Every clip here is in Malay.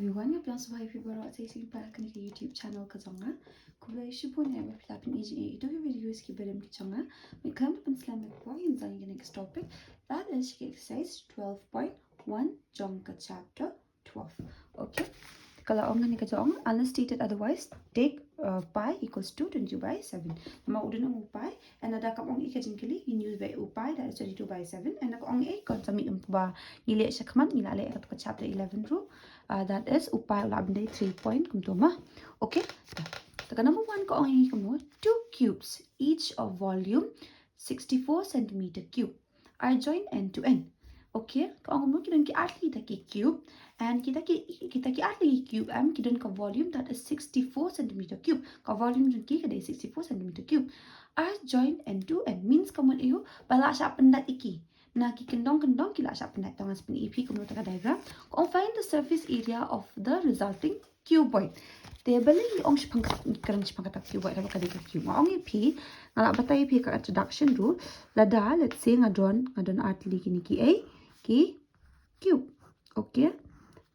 everyone, jag blir så happy bara att jag ser på kan ke YouTube channel ka jonga. Kubla isu pun ya web lapin itu videos ki berem ki jonga. We come up in Islamic boy in the next topic. That is exercise 12.1 jonga chapter 12. Okay. Kalau orang ni kata orang unstated otherwise take pi equals to 22/7. Nama udah nang pi and ada kam orang ikat jengkeli in use by pi that is 22/7 and ako orang kon sami ba ile syakman ila ale kat chapter 11 ru that is pi ulah benda 3 point kum tu mah. Okay. Taka number 1 ko orang kamu 2 cubes each of volume 64 centimeter cube are joined end to end. Okay, kalau kamu kita ki atli taki cube and kita ki atli cube kita ka volume that is 64 centimeter cube. Ka volume ki kada 64 centimeter cube are joined end to end means kamu iyo bala sya pendat iki. Na ki kendong ki la sya pendat tangan seperti ip kamu taka diagram. Kau find the surface area of the resulting cuboid. Dia beli ong kerang kata cuboid apa kada cube. Ong ip ngalak batai ip ka introduction rule lada let's say ngadon atli kini ki a ki cube. Okay.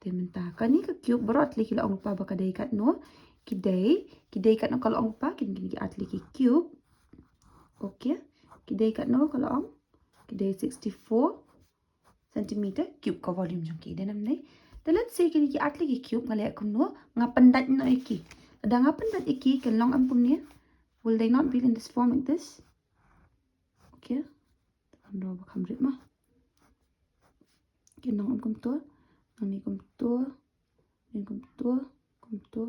Dia minta kani ke cube berat li kila ong pa ba kadai kat no. Kidai kat no kalau ong pa kini atli ki cube. Okay. Kidai kat no kalau ong kidai 64 cm cube ka volume jong ki. Denam nei. Then let's say kini ki atli ki cube ngalai kum no ngapendat no iki. Ada ngapendat iki kan long am kum ni. Will they not be in this form like this? Okay. Ando ba kamrit mah. Kenang am kum tu, ni kum tu, ni kum tu, tu.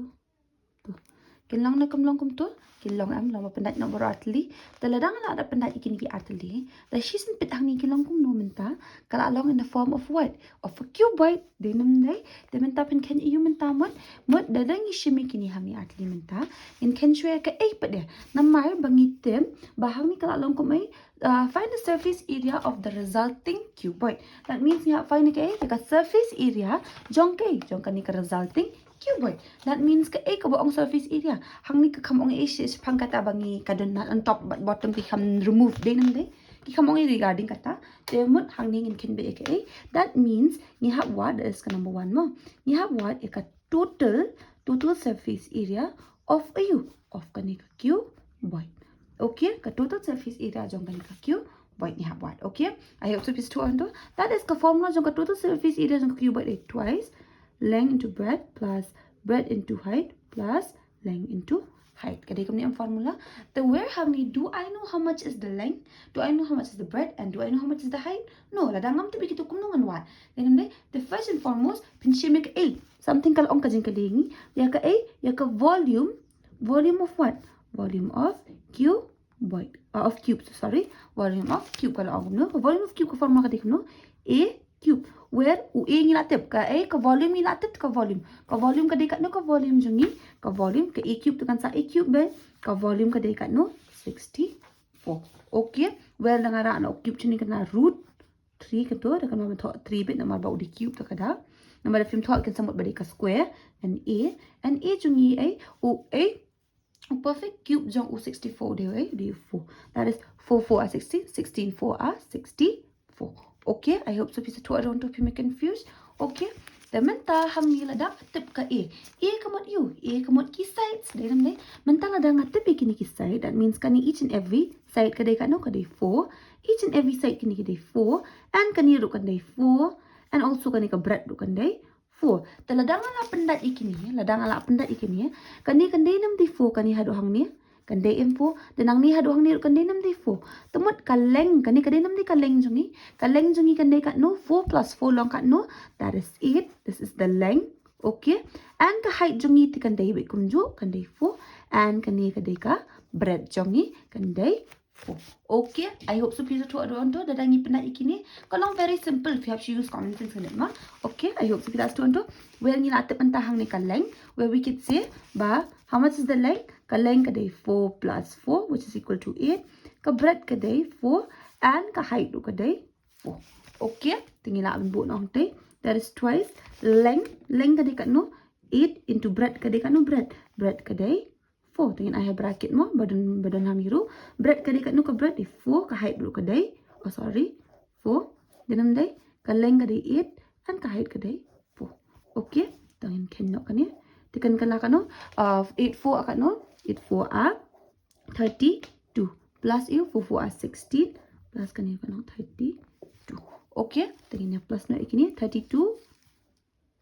Kenang na kum long kum tu, kenang am lama pendat nak beratli. Teladang lah ada pendat ikin ki atli. The she's in petang ni kenang kum no menta. Kalau along in the form of what? Of a cuboid. Denam day. De menta pen ken iu menta mot. Mot dadang ishimi kini hami atli menta. In ken shwe ka pada. Namar bangitem bahang ni kalau along kum ay. Find the surface area of the resulting cuboid. That means you find the surface area jong ni ka resulting cuboid. That means ka ka buong surface area. Hang ni ka kamong is pangkata bangi kadon on top but bottom ki kam remove din nam de. Ki kamong regarding kata demut hang ni ngin ken be ka. That means you have what is ka number 1 mo. You have what ka total surface area of of ka ni ka cuboid. Okay, ka total surface area jong kan ka cuboid ni what. Okay, I hope so piece 2 ando. That is ka formula jong ka total surface area jong ka cuboid is twice length into breadth plus breadth into height plus length into height. Kadai kam ni ang formula. The where hang ni do I know how much is the length? Do I know how much is the breadth and do I know how much is the height? No, la dangam tu bikitu kum nungan what. Then the first and foremost pinchimik a something kal ong ka jing kadingi ya ka a ya ka volume of what? Volume of cuboid of cube, sorry, volume of cube kalau aku no volume of cube ka formula kadik no a cube where u a ni latip ka a ka volume ni latip ka volume ka dekat no ka volume jungi ka volume ka a cube tu kan sa a cube be ka volume ka dekat no 64. Okay, well dangara no cube chini kana root 3 ka to da kan ma thot 3 bit na ma ba di cube ta kada nama da film thot kan samot ba ka square and a jungi a u a perfect cube jong u64 de 4. That is 4 4 are 16, 16 4 are 64. Okay, I hope so piece 2 I don't to be confused. Okay, the menta hang ni lada tip ka a kamot ki sides de nam de menta lada ngatip ikini ki side. That means kani each and every side kadai ka no kadai 4, each and every side kini kadai 4 and kani ru kadai 4 and also kani ka breadth ru kadai 4. Teladang ala pendat ikini, Kani nam di 4 kani hadu hang ni. Kandai info dan hang ni hadu hang ni kandai nam di 4. Temut kaleng kani kandai nam di kaleng jungi. Kaleng jungi kandai kat no 4 plus 4 long kat no. That is 8. This is the length. Okay. And ka height jungi ti kandai bit kumju kandai 4 and kani kandai ka breadth jungi kandai 4. Okay, I hope so piece 2 ado dadangi penat ikini. Kalau very simple if you have to use common sense in it ma. Okay, I hope so piece 2 ado. Where ni latip pentahang ni ka length where we could say ba how much is the length? Ka length kadai 4 plus 4 which is equal to 8. Ka breadth kadai 4 and ka height kadai 4. Okay, tingila buat nang tay. That is twice length kadai kat no 8 into breadth kadai kat no breadth kadai 4. Tingin I have bracket mo badan hamiru breadth kadai kat no ka breadth 4 ka height dulu kadai 4 dinam dai ka length kadai 8 and ka height kadai 4. Okay, tangin Kinok kan ya. Tekan kan lah kan no. 84 akan no. 84 are 32. Plus you 4 are 16. Plus kan ya kan no 32. Okay. Tekan ya plus no ikini 32.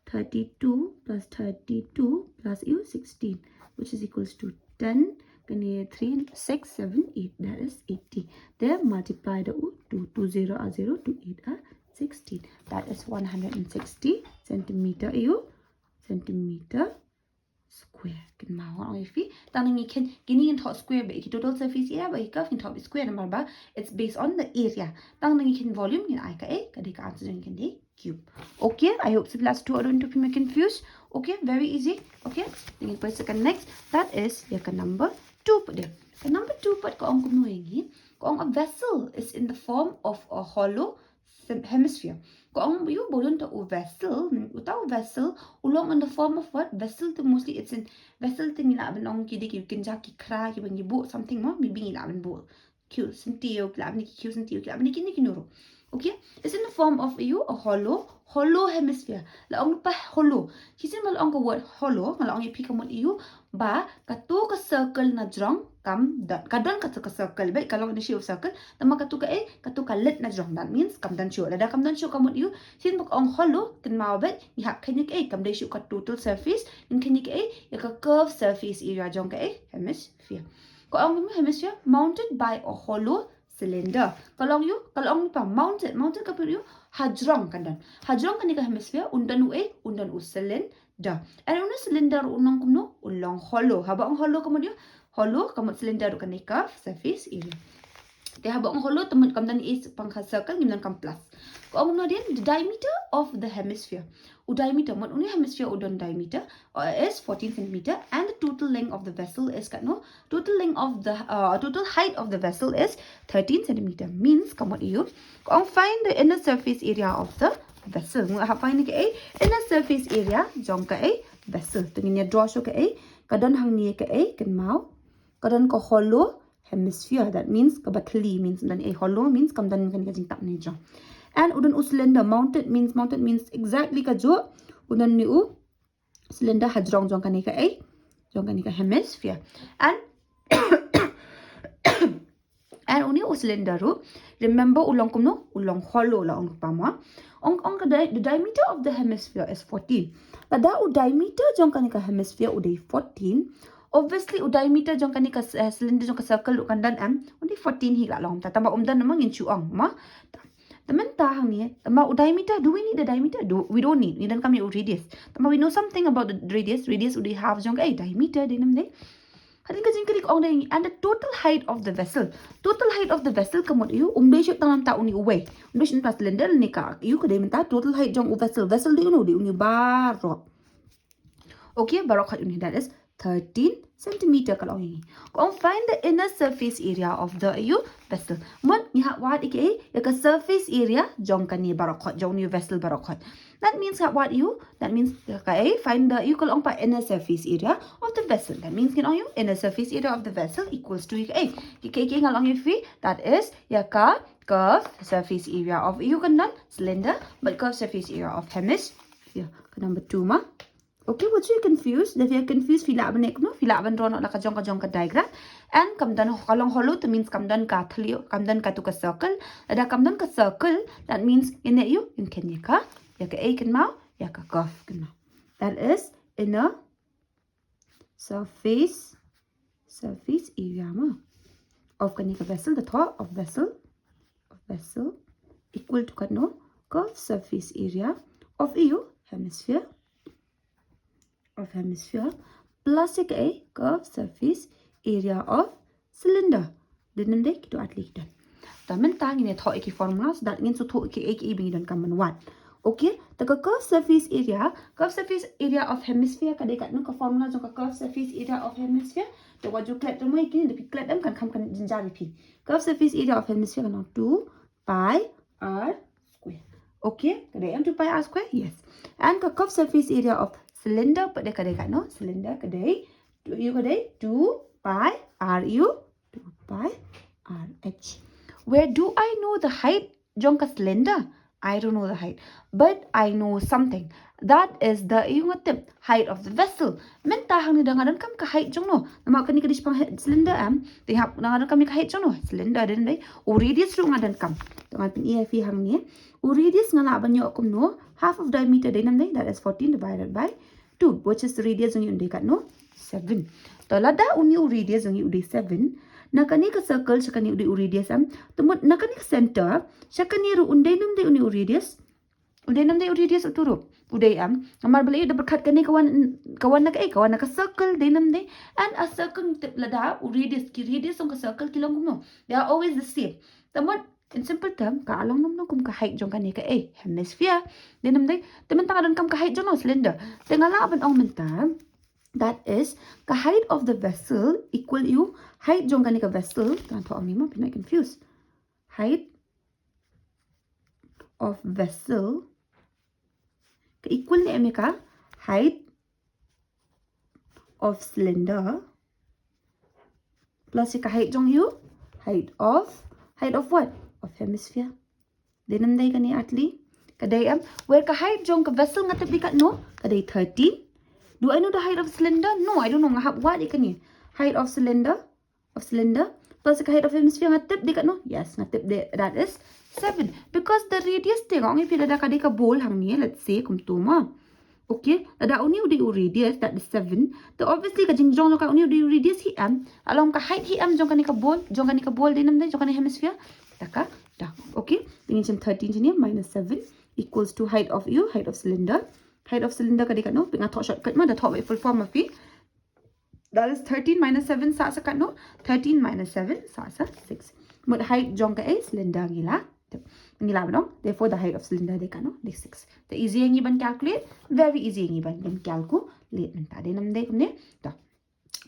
32 plus 32 plus you 16, which is equals to 10. Can you 3, 6, 7, 8. That is 80. There multiply the 2 0 are 0, 2 8 are 16. That is 160 centimeter centimeter square. Can mau if we then you can gini in top square but total surface area but you top square number ba it's based on the area. Then you can volume in I ka answer you can de cube. Okay, I hope the last two I don't be confused. Okay, very easy. Okay, then you press second next. That is your number 2 put there. The number 2 put ko ang kumnuengi. Ko ang a vessel is in the form of a hollow hemisphere. Ko ang you bolon to vessel, utaw vessel ulong in the form of what? Vessel to mostly it's in vessel thing ila ben ong kidi ki kinjaki kra ki ben you something mo maybe ila ben bo. Q sentiyo kila ben Q sentiyo kila ben kini kinuro. Okay, it's in the form of a hollow hemisphere. Laong pa hollow. Kisin mal ang word hollow, malaong ipika mo ba katu ka circle na drong kam dan kadon katu ka circle ba kalau ni shape circle tama katu ka lit na drong. That means kam dan show. Lada kam dan show kamot sin bok ang hollow kin mau bet ni hak kanik kam dai show ka total surface in kanik ya ka curve surface area jong ka hemisphere. Ko ang hemisphere mounted by a hollow cylinder. Kalau ang pa mounted ka you hadrong kandan. Hadrong kanika hemisphere undan cylinder. And una cylinder unang kumno ulong hollow. Haba ang hollow kamod hollow kamod cylinder kanika surface area. Te haba ang hollow temen kamdan is pangka circle ngimdan kam plus. Ko ang dia the diameter of the hemisphere. Diameter mon uni hemisphere udon diameter is 14 cm and the total length of the vessel is total length of the total height of the vessel is 13 cm. Means kamot you ko find the inner surface area of the vessel. Mo find ke inner surface area jong ka vessel. Tengin ya draw so ke kadon hang ni ke kan mau kadon ko hollow hemisphere. That means kabatli means dan hollow means kam dan kan jing tak ni jong. And udan cylinder mounted means exactly ka jo udan ni cylinder hadrong jong kanika hemisphere and and uni cylinder remember ulong kumno ulong hollow la ong pama ong the diameter of the hemisphere is 14. Pada diameter jong kanika hemisphere udai 14. Obviously diameter jong kanika cylinder jong ka circle kandan only 14 hi la long ta tamba umdan namang in chuang ma temen tahang ni tamba diameter. Do we need the diameter? We don't need. We don't come radius. Tamba we know something about the radius. Radius would have jong diameter dinam de. Hadin ka jingkrik ong de and the total height of the vessel. Total height of the vessel kamot you umdesyo tanam ta uni uwe. Umdesyo ta cylinder ni ka you ka de menta total height jong vessel de uni barok. Okay, barok height uni that is 13 centimeter kalau ini. Kau find the inner surface area of the vessel. Mon ni hak wat ya ka surface area jong kan ni barokot jong ni vessel barokot. That means hak wat that means ka find the kalau pa inner surface area of the vessel. That means kan inner surface area of the vessel equals to ngalong that is ya ka curve surface area of kan nan cylinder but curve surface area of hemisphere. Number 2 ma. Okay, what's you confused? If you're confused, fila ban ek no, fila ban ron la ka jong ka diagram. And kamdan kalong hollow to means kamdan ka thlio, kamdan ka to ka circle. Ada kamdan ka circle that means in you in kenya ka ya ka kan mau ya ka curve kan mau. That is inner surface area ma of kanya ka vessel, the top of vessel equal to kano curve surface area of hemisphere plus a curve surface area of cylinder. Dinam de kito atli kita. Tamen tang ini thok iki formula so that means to thok iki bingi dan kaman 1. Okay, the curve surface area of hemisphere kadai kat no ka formula jo ka curve surface area of hemisphere to waju klet mo iki de klet kan kan jinjari pi. Curve surface area of hemisphere kan 2 pi r square. Okay, kadai 2 pi r square? Yes. And the curve surface area of cylinder pada kadai kat no cylinder kadai 2 pi r h. Where do I know the height jong ka cylinder? I don't know the height, but I know something. That is the height of the vessel. Menta hang ni dangadan kam ka height jong no. Nama kani kadis pang cylinder They have dangadan kam ka height jong no. Cylinder den dai. O radius ru ngadan kam. Dangan pin EF hang ni. O radius ngala banyo kum no. Half of diameter denam dai. That is 14 divided by 2. Which is the radius uni unde kat no. 7. To lada uni u radius uni ude 7. Nakani ka circle sakani ude u radius Tumut nakani ka center. Sakani ru unde nam dai uni u radius. Unde nam dai u radius uturu. Uday amar balay dapat kat kani kawan nak circle denam de and a circle tip lada radius on ka circle kilong kumno. They are always the same. Tamot in simple term ka along nam kum ka height jong kani ka hemisphere denam de teman tangadon kam ka height jong no cylinder. Tengala ban ong menta that is ka height of the vessel equal you height jong kani ka vessel tan tho ami mo pinai confuse. Height of vessel equal ni emeka height of cylinder plus ka height jong you height of what? Of hemisphere. Denam day kani atli kaday where ka height jong ka vessel ngatip dikat no kaday 13. Do I know the height of cylinder? No, I don't know ngahap what ikani. Height of cylinder plus ka height of hemisphere ngatip dikat no. Yes, ngatip de that is 7 because the radius tengok if ada kadai ka bowl hang ni let's say kum tu ma. Okay, ada uni udi radius that is 7. The obviously ka jingjong ka uni udi radius hi along ka height hi jong ka bowl dinam dai jong ka hemisphere taka da. Okay, tingin sim 13 sini minus 7 equals to height of cylinder. Height of cylinder kadai ka no pinga thought shortcut ma the thought full form of it. That is 13 minus 7 sa kat no 13 minus 7 sa 6. Mut height jong ka cylinder gila. Therefore, the height of cylinder they can no 6. The easy yang iban calculate, very easy yang iban dan calculate menta. Dia nam dek ne, dah.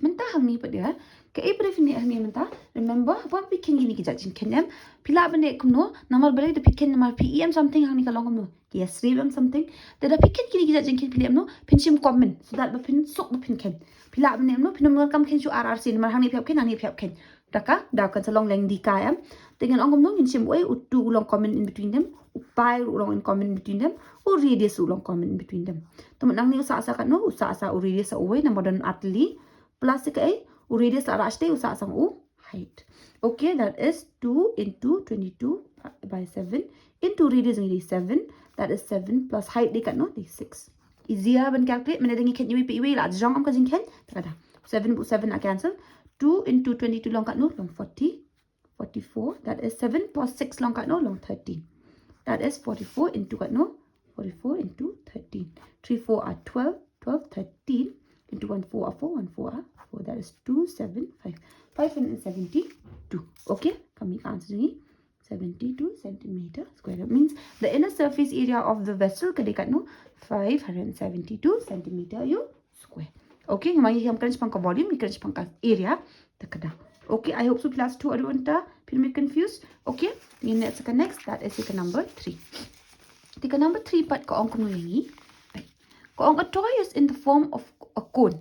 Menta hang ni pada, ke ibref ni hang ni menta. Remember, apa pikin gini kita jin kenem. Pila benda kumno, namar balik the pikin namar PEM something hang ni kalong kumno. Yes, revem something. Tada pikin gini kita jin ken pilih no, pinchim common. So that bapin sok bapin ken. Pila benda no, pinam kam ken su RRC namar hang ni piap ken. Daka, dah kan selong leng di kaya. Dengan ongom nong insim way utu ulong common in between them, upai ulong in common in between them, or radius ulong common in between them. Teman nang ni usa-asa kan no, usa-asa radius sa uwe na modern atli plus ka radius sa araste usa-asa height. Okay, that is 2 into 22 by 7 into radius ni 7. That is 7 plus height di kan no, di 6. Easier ban calculate mana dengi ken yui pi la jong am ka jing ken. Takada. 7 nak cancel. 2 into 22 long kat no, long 40. 44, that is 7 plus 6 long kat no, long 13. That is 44 into kat no, 44 into 13. 3, 4 are 12, 12, 13 into 1, 4 are 4, 1, 4 are 4. That is 2, 7, 5. 572. Okay, kami answer ni 72 centimeter square. That means the inner surface area of the vessel kadekat no 572 centimeter you square. Okay, mari kita kerja pangka volume, kerja pangka area takada. Okay, I hope so class 2 adunta pilih confused. Okay, ni next that is number 3. Tika number 3 part ko ang kuno yangi. Ko ang a toy is in the form of a cone.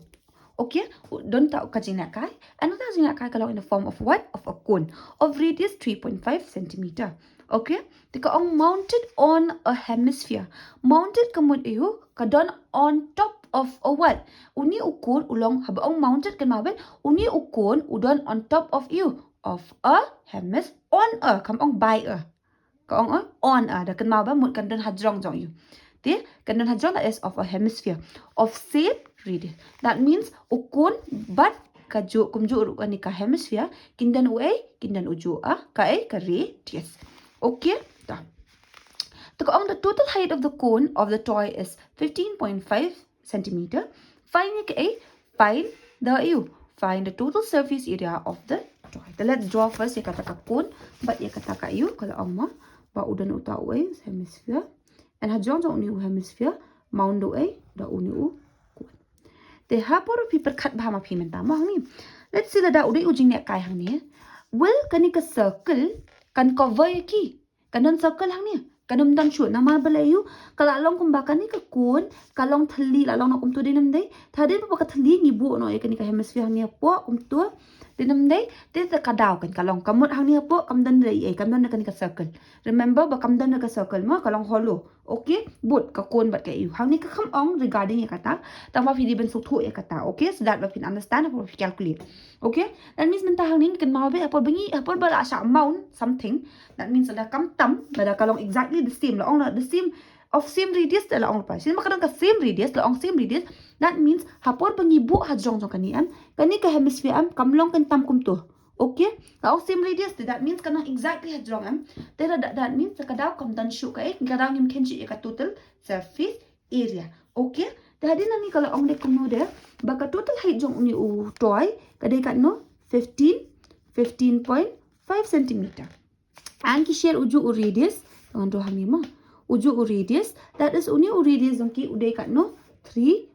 Okay, don't tahu kajing nak kai. Another kajing nak kai kalau in the form of what? Of a cone of radius 3.5 centimeter. Okay, tika ang mounted on a hemisphere. Mounted kemudian iyo kadon on top of a what? Uni ukun ulong haba ang mounted kan mabel. Uni ukun udon on top of you of a hemisphere on a kam ang by a. Kaong on a da kan mabel mut kan don hadrong jong you. The kan don hadrong that is of a hemisphere of same radius. That means ukun but kaju kumju ni ka hemisphere kindan uju a ka radius. Okay, dah. The total height of the cone of the toy is 15.5 centimeter. Find the total surface area of the toy. So let's draw first. Ye kata ka cone, but ye kata ka kalau amma ba udan utau hemisphere and hajong jong ni hemisphere mount da uni cone. The hapor people cut bahama payment tama ni. Let's see da udai ujing ni kai hang ni. Will kanika circle kan cover ki kanon circle hang ni. Kanum dan shoot nama belayu kalau along kumbakan ni ke kun kalong thali along nak kumtu dinam dai tadi apa ka thali ngibu no ikan ka hemisphere ni apa kumtu dinam dai te kadau kan kalong kamut hang ni apa kamdan dai kamdan kan ka circle. Remember ba kamdan ka circle ma kalong hollow. Okay, but ka kon bat ka you. Hang ni ka come on regarding ya kata. Tama fi di ben so thu ya kata. Okay, so that we can understand how we calculate. Okay, that means mentah hang ni kan mau be apa bengi apa bala sa amount something. That means ada kam tam, ada kalong exactly the same. La ong the same of same radius la ong pa. Sin makadang ka same radius la ong same radius. That means hapor bengi bu ha jong jong kani kani ka hemisphere kamlong kan tam kum tu. Okay, now same radius. That means kana exactly had wrong. That means the kadaw kam dan show ka kadaw ngim kenji ka total surface area. Okay, jadi nani kalau ong dek kuno deh, baka total height jong uni u toy kadai kat no 15.5 cm. And ki share uju u radius dengan do hami ma uju u radius. That is uni u radius jong ki udai kat no 3.5.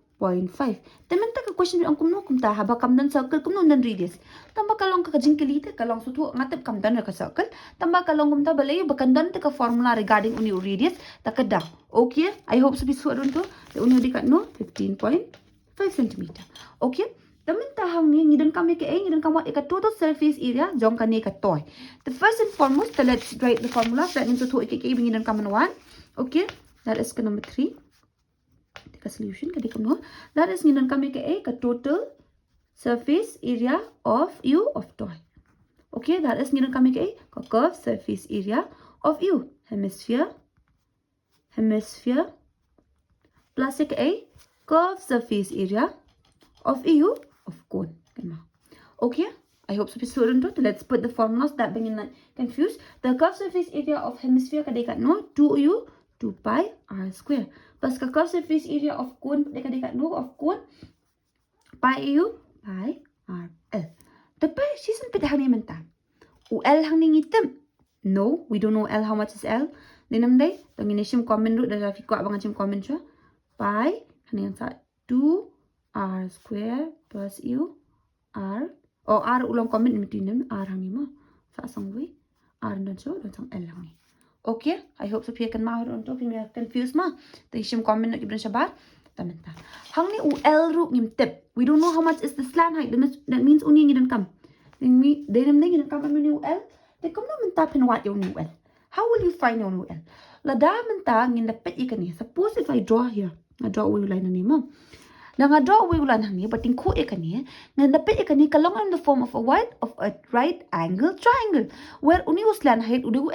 Temen tak question ang kumno kumta haba kam dan circle kumno dan radius. Tamba kalong ka jingkili te kalong sutu ngatep kam dan ka circle. Tamba kalong kumta balay bakan dan te ka formula regarding uni radius takada. Okay, I hope so bisu adun to. Uni di kat no 15.5 cm. Okay. Temen tahang ni ngidan kami ke ngidan kamu ka total surface area jong kan ni ka toy. The first and foremost, let's write the formula. That means sutu ke ngidan kamu one. Okay, that is number 3. Solution kadikam no, that is nginan kami ke total surface area of u of toy. Okay, that is nginan kami ke curved surface area of u hemisphere plus ke curved surface area of u of cone. Okay, I hope so student. Let's put the formulas that bring in confused. The curved surface area of hemisphere kadikat no 2u 2 pi r square plus ka curved surface area of cone dekat no of cone pi u pi r l. Tapi season pit hang ni mentah. U l hang ni ngitem. No, we don't know l. How much is l? Dinam day. Tangin isim comment root dah fi kuat bangan sim comment cha. Pi hang yang sa 2 r square plus u r. Oh r ulang comment between them r hang ni ma. Sa sang we r dan so dan sang l hang ni. Okay, I hope so pia kan mahal untuk pia confused ma. Tishim comment nak ibran shabar. Tamenta. Hang ni UL root ngim tip. We don't know how much is the slant height. That means uni ngidan kam. Then me dem ngidan kam ni UL. They come no menta pin what yung UL. How will you find your UL? Lada menta ngin dapet ikan ni. Suppose if I draw here. I draw wave line ni ma. Na nga draw wave line ni bating ko ikan ni. Ngan dapet ikan ni kalong in the form of a right angle triangle where uni slant height udah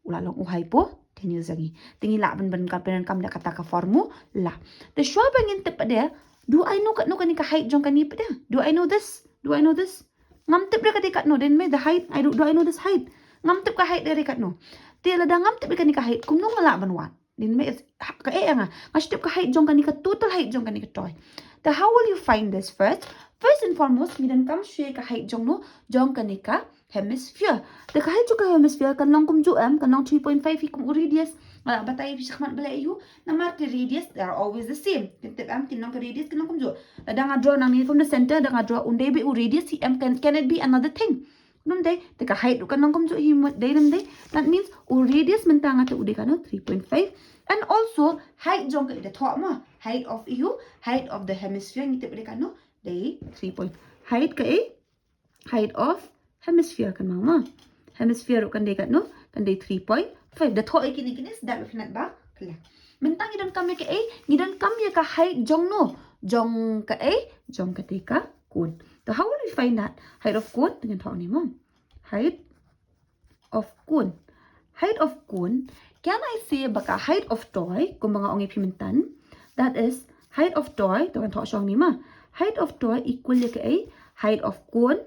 ulalong uhay po, tenyo zangi. Tingi laban ban kapinan kam da kata ka formula. The shwa bangin tip ada, do I know kat no kanika height jong kani pada? Do I know this? Do I know this? Ngam tip da kat no, then may the height, do I know this height? Ngam tip ka height dari kat no. Tila da ngam tip da kanika height, kum no ngalaban wan. Then may ka nga, ngas tip ka height jong kanika total height jong kanika toy. The how will you find this first? First and foremost, midan kam share ka height jong no, jong kanika hemisphere. The height jong ka hemisphere kan long kum kan long 3.5 kum radius. Batay fi sakmat bala ayu na mark the radius they are always the same. Tip kin long ka radius kin long kum da nga draw nang ni from the center da nga draw unday be radius can it be another thing. Num day the ka height kan long kum day num day. That means radius mentanga ta uday kan 3.5 and also height jong ka ida thok mo. Height of you, height of the hemisphere ni tip kan no day 3. Height ka height of hemisphere kan mama. Hemisphere kan day no kan day 3.5. The thought ikini that we cannot ba kala. Mentang ngidan kami ke ngidan kami ka height jong no. Jong ka jong ka tika cone. So how will we find that? Height of cone dengan thought ni mom. Height of cone. Height of cone. Can I say baka height of toy kung mga ongi pimentan? That is height of toy dengan thought syong ni ma. Height of toy equal ya ke height of cone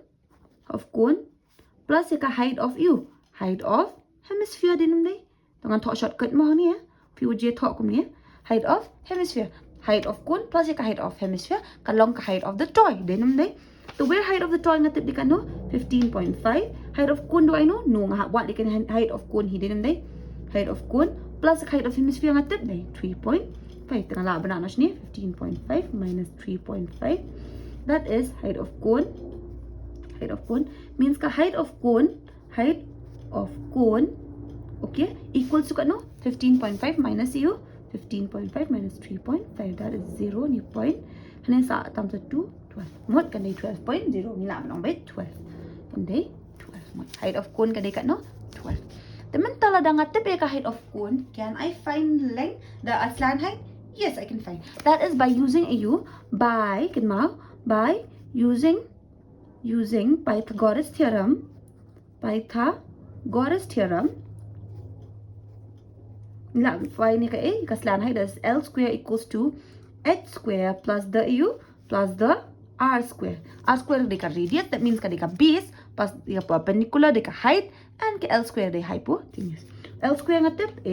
plus ya ka height of you. Height of hemisphere din day. Dengan thought shortcut mo ni Pi uji thought kum ni height of hemisphere. Height of cone plus ya ka height of hemisphere kalong ka height of the toy din day. So where height of the toy ngatip di kan no 15.5. Height of cone do I know? No nga what di kan height of cone hi din day. Height of cone plus height of hemisphere ngatip day 3.5. Tengah lah benar ni 15.5 minus 3.5. That is height of cone. Height of cone means ka height of cone okay equals to no 15.5 minus you 15.5 minus 3.5 that is 0 ni point hanin sa tam sa 2 12 mod kan day 12.0 ni la manong by 12 kan day 12 mod height of cone kan day kat no 12 Teman tala da ngatip ka height of cone, can I find length, the slant height? Yes, I can find. That is by using by using Pythagoras theorem. Find ka slant height is L square equals to H square plus the R square. R square deka radius, that means ka deka base plus deka perpendicular deka height, and ka L square de hypotenuse. L square ngatip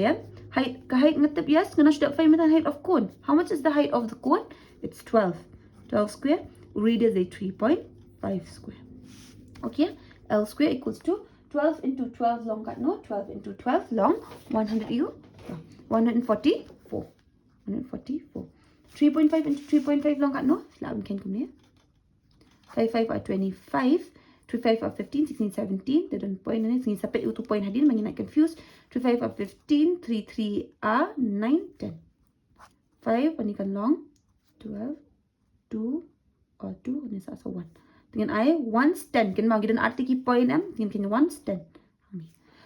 height ngatip, yes, ngana sudah find the height of cone. How much is the height of the cone? It's 12 square, radius is 3.5 square. Okay, L square equals to 12 into 12 long kat no, 12 into 12 long, 144. 3.5 into 3.5 long kat no, laban kan kumne. 5 are 25, 3 5 are 15, 16 17, they don't point and it's sampai itu point hadir mangin nak confused. 3 5 are 15, 3 3 are 9 10. 5 panikan long 12 2 or 2 ni sa 1. Dengan I 1 10 kan mau gidan arti ki point dengan 1 10.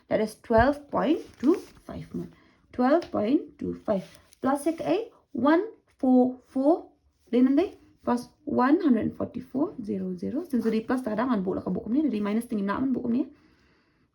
That is 12.25 mon. 12.25 plus A 144 then nanti plus 144 0 since di plus kadang an buka buku ni dari minus tinggi nak buku ni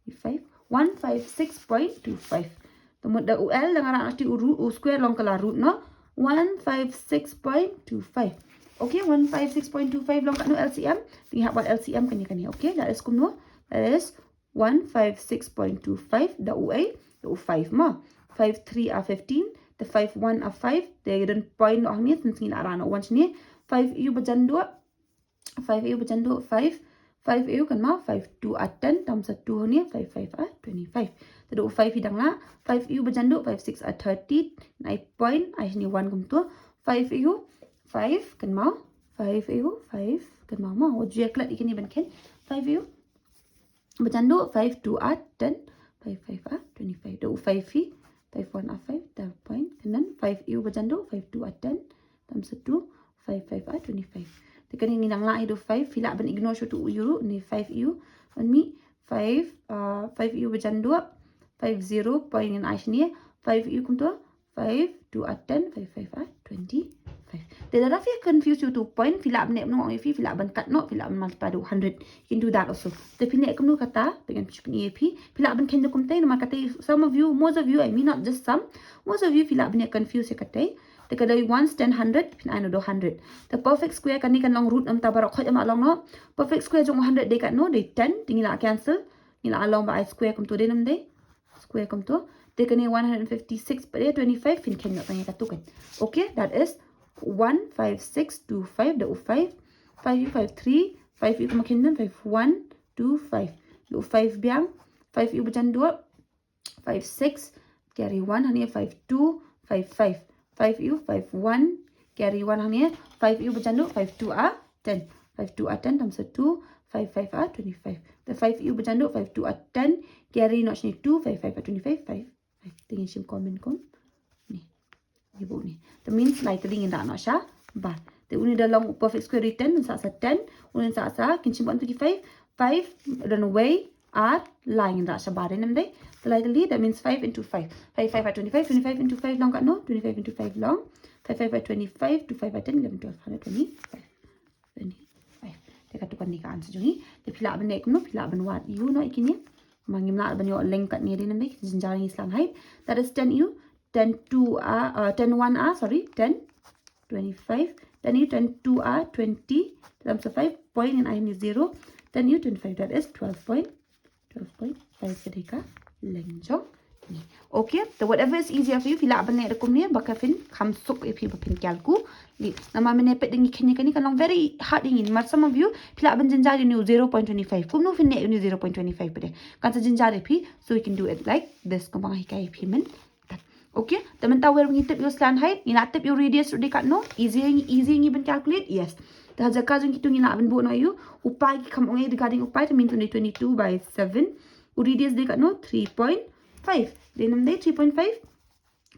5 156.25 temut da UL dengan arti u square long kala root no 156.25. Okay, 156.25 long kat no LCM. Tinggal buat LCM kan ni. Okay, that is kumno. That is 156.25 the UA the U5 ma. 5 3 are 15, the 5 1 are 5. They don't point on ni since ni arano once ni. 5 EU berjanduk 5 EU kan ma 5 2 are 10 tambah 1 ni 5 5 are 25. Tadi 5 hidang lah 5 EU berjanduk 5 6 are 30 naik point ai ni 1 kum tu 5 EU 5 kan ma 5 EU 5 kan ma wajib kelat ikan ni ban kan 5 EU berjanduk 5 2 are 10 5 5 are 25. Tadi 5 hi 5 1 are 5 dah point kenan 5 EU berjanduk 5 2 are 10 tambah 1 5 5 are 25. Tekan ni nang lah itu 5 filak ban ignore show tu euro ni 5 EU on me 5 EU berjanduk 5 0 point in aish ni 5 EU kum tu 5 2 are 10 5 5 are 25. Then if you confuse you to point filak ban no if you filak ban cut no filak ban multiply 100 you can do that also. Tapi ni kum no kata dengan pun EAP filak ban kena kum tai no kata some of you most of you I mean not just some most of you filak ban confuse ya kata Dekat dari 1 10 100 pin ano do 100. The perfect square kan ni kan long root am tabarok khoj am long no. Perfect square jong 100 dekat no de 10 tinggal nak cancel. Ni lah long ba I square kum tu de nam de. Square kum tu. Dekat ni 156 but dia 25 pin kan nak tanya katu kan. Okay, that is 15625 the 5 553 5 kum makin 5 1 2 5. Do 5 biang 5 u bercan 2 5 6 carry 1 hanya 5 2 5 5 5 u 5 1 carry 1 hanya 5 u bercandu 5 2 are 10 5 2 are 10 tambah 1 5 5 are 25 the 5 u bercandu 5 2 are 10 carry not ni 2 5 5 are 25 5 tinggal sim comment kom ni ibu ni that means like tadi ndak nak sya ba the uni dalam perfect square return sa 10 uni sa kinsim 125 5 run away are lying in that shabari namde slightly that means 5 into 5 5 5 are 25 25 into 5 long kat no 25 into 5 long 5 5 are 25 to 5 are 10 11 12 125 dekat tukar ni kan sejungi de pila ban nek no pila ban wat you no ikini mangim la ban yo length kat ni de namde jinjar ni islang height that is 10 u 10 2 are 10 1 are sorry 10 25 10 u 10 2 are 20 times 5 point and I is 0 10 u 25 that is 12.5 sedeka lengjong ni. Okay, so whatever is easier for you, fila abang nak rekom ni, bakal fin kamsuk ipi bapin kalku. Ni, nama menepet dengan kini kan long very hard ingin. But some of you fila abang jenjar ini 0.25. Kum no fin nak ini 0.25 pada. Kan sejenjar ipi, so you can do it like this. Kumpang hikai ipi men. Okay, teman tahu yang mengitip your slant height, ni nak tip your radius dekat no, easy ingin ben calculate, yes. Dah jaka jung kita ngila ben buat no you, upai kam ongai regarding upai to mean 22 by 7. Radius dekat no 3.5. Then namde 3.5.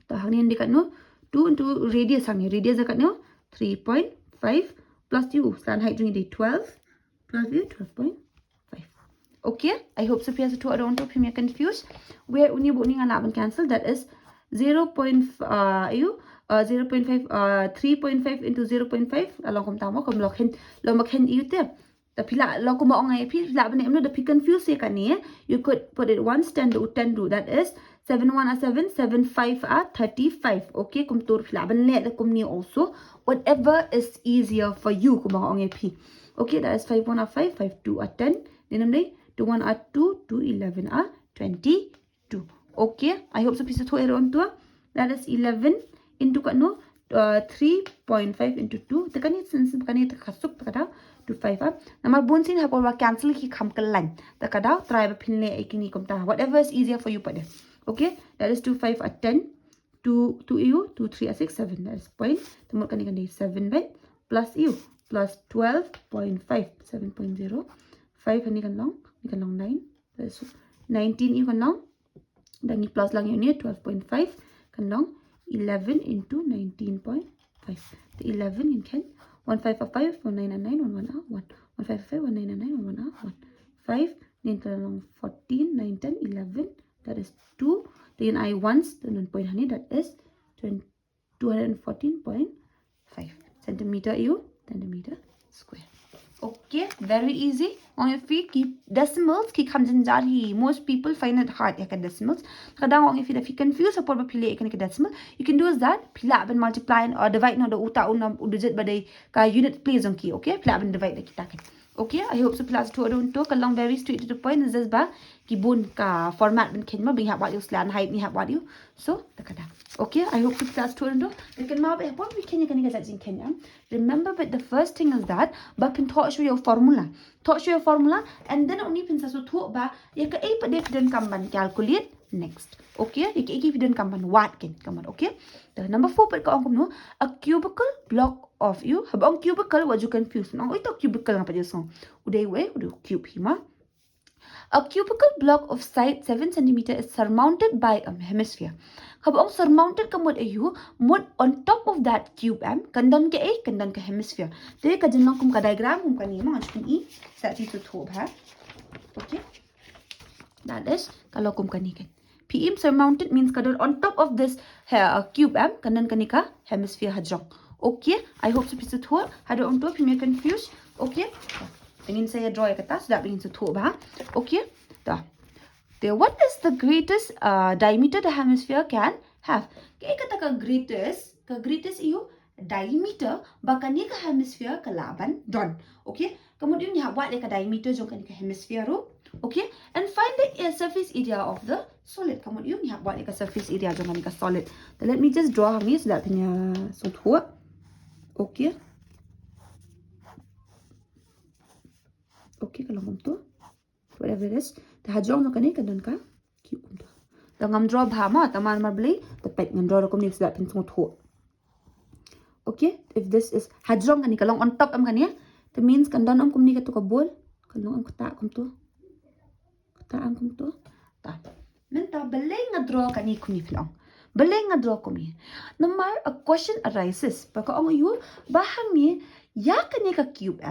Dah ni dekat no 2 into radius hang ni. Radius dekat no 3.5 plus u slant height jung di 12. 12 u 12.5. Okay, I hope so piasa tu ada untuk pimia confused. Where uni bu ni ngana cancel, that is 0.5 3.5 into 0.5 along kom tama kom lokhen lo makhen iu te. Tapi la lo ko mo ngai pi la bane amno da pi confuse ye kan ni. You could put it 1 10 do, that is 7 1 are 7, 7 5 are 35. Okay, kom tur la ban le kom ni also. Whatever is easier for you kom mo ngai pi. Okay, that is 5 1 are 5, 5 2 are 10. Then 2 1 are 2, 2 11 are 22. Okay, I hope so piece to on to. That is 11 into 3.5 into 2. The can it since can it kasuk the to 5 up. Namar bunsin have over cancel he come line. The kada try a pin lay ikini komta. Whatever is easier for you, pade. Okay, that is 2 5 at 10. 2 EU, 2 3 at 6 7. That is point. The more can you 7 by plus EU plus 12.5 7.0 5 and you can long 9. That is 19 you can long. Then you plus lang unit 12.5 kan long 11 into 19.5. The 11 in can 1 5 of 5 1 9 and 9 1 1 1 1 5 5 1 9 and 9 1 1 1 5 then kan long 14 9 10 11. That is 2. Then I once then point honey that is 214.5 centimeter centimeter square. Okay, very easy. On your feet, keep decimals. Keep most people find it hard. Decimals. Kadang if you confuse about what pila decimal, you can do is that pila and multiply or divide no the uta digit by the unit place on key. Okay, pila and divide the kita. Okay, I hope so. Pila to don't talk along very straight to the point. Is this ba kibun ka format ben ken ma bing what you slan height ni what you so the kada. Okay, I hope so. Pila to don't talk. You can ma what we can you get that in Kenya. Remember, but the first thing is that but can talk you your formula. Talk you your formula and then only pin so talk ba you can a def then come and calculate next. Okay, you can give then come and what can come on. Okay, the number 4 but no a cubical block of you habang cubicle what you confuse no ito cubicle nga pa so uday way uday cube hima. A cubical block of side 7 cm is surmounted by a hemisphere. Habang surmounted kamod ayu mod on top of that cube kandan ke kandan ke hemisphere. Jadi kajan lang kum ka diagram kum kani mga chun I sa dito to ha. Okay. That is kalau kum kani kan. PM surmounted means kadon on top of this cube kandan kani ka hemisphere hajong. Okay, I hope so piece to hado on top you may confused. Okay. Ingin saya draw ya kata sudah ingin to ba. Okay. Dah. There what is the greatest diameter the hemisphere can have? Kaya kata ka greatest iyo diameter baka ni ka hemisphere kalaban don. Okay? Kemudian ni buat ka diameter jong ka hemisphere ro. Okay? And find the surface area of the solid. Kemudian ni buat ka surface area jong ka solid. So let me just draw ni sudah punya sudut. Okay? Okay, kalau tu whatever it is the hajong no kani kadon ka cube to the ngam draw bhama taman marbli the pet ngam draw ko ni sudah pin sungut ho. Okay, if this is hajong kani kalong on top kani that means kandan kum ni ka to ka bol kalong kata kum to ta menta beleng nga draw kani kum ni filong beleng nga draw kum ni namar a question arises baka ong you bahang ni ya kani ka cube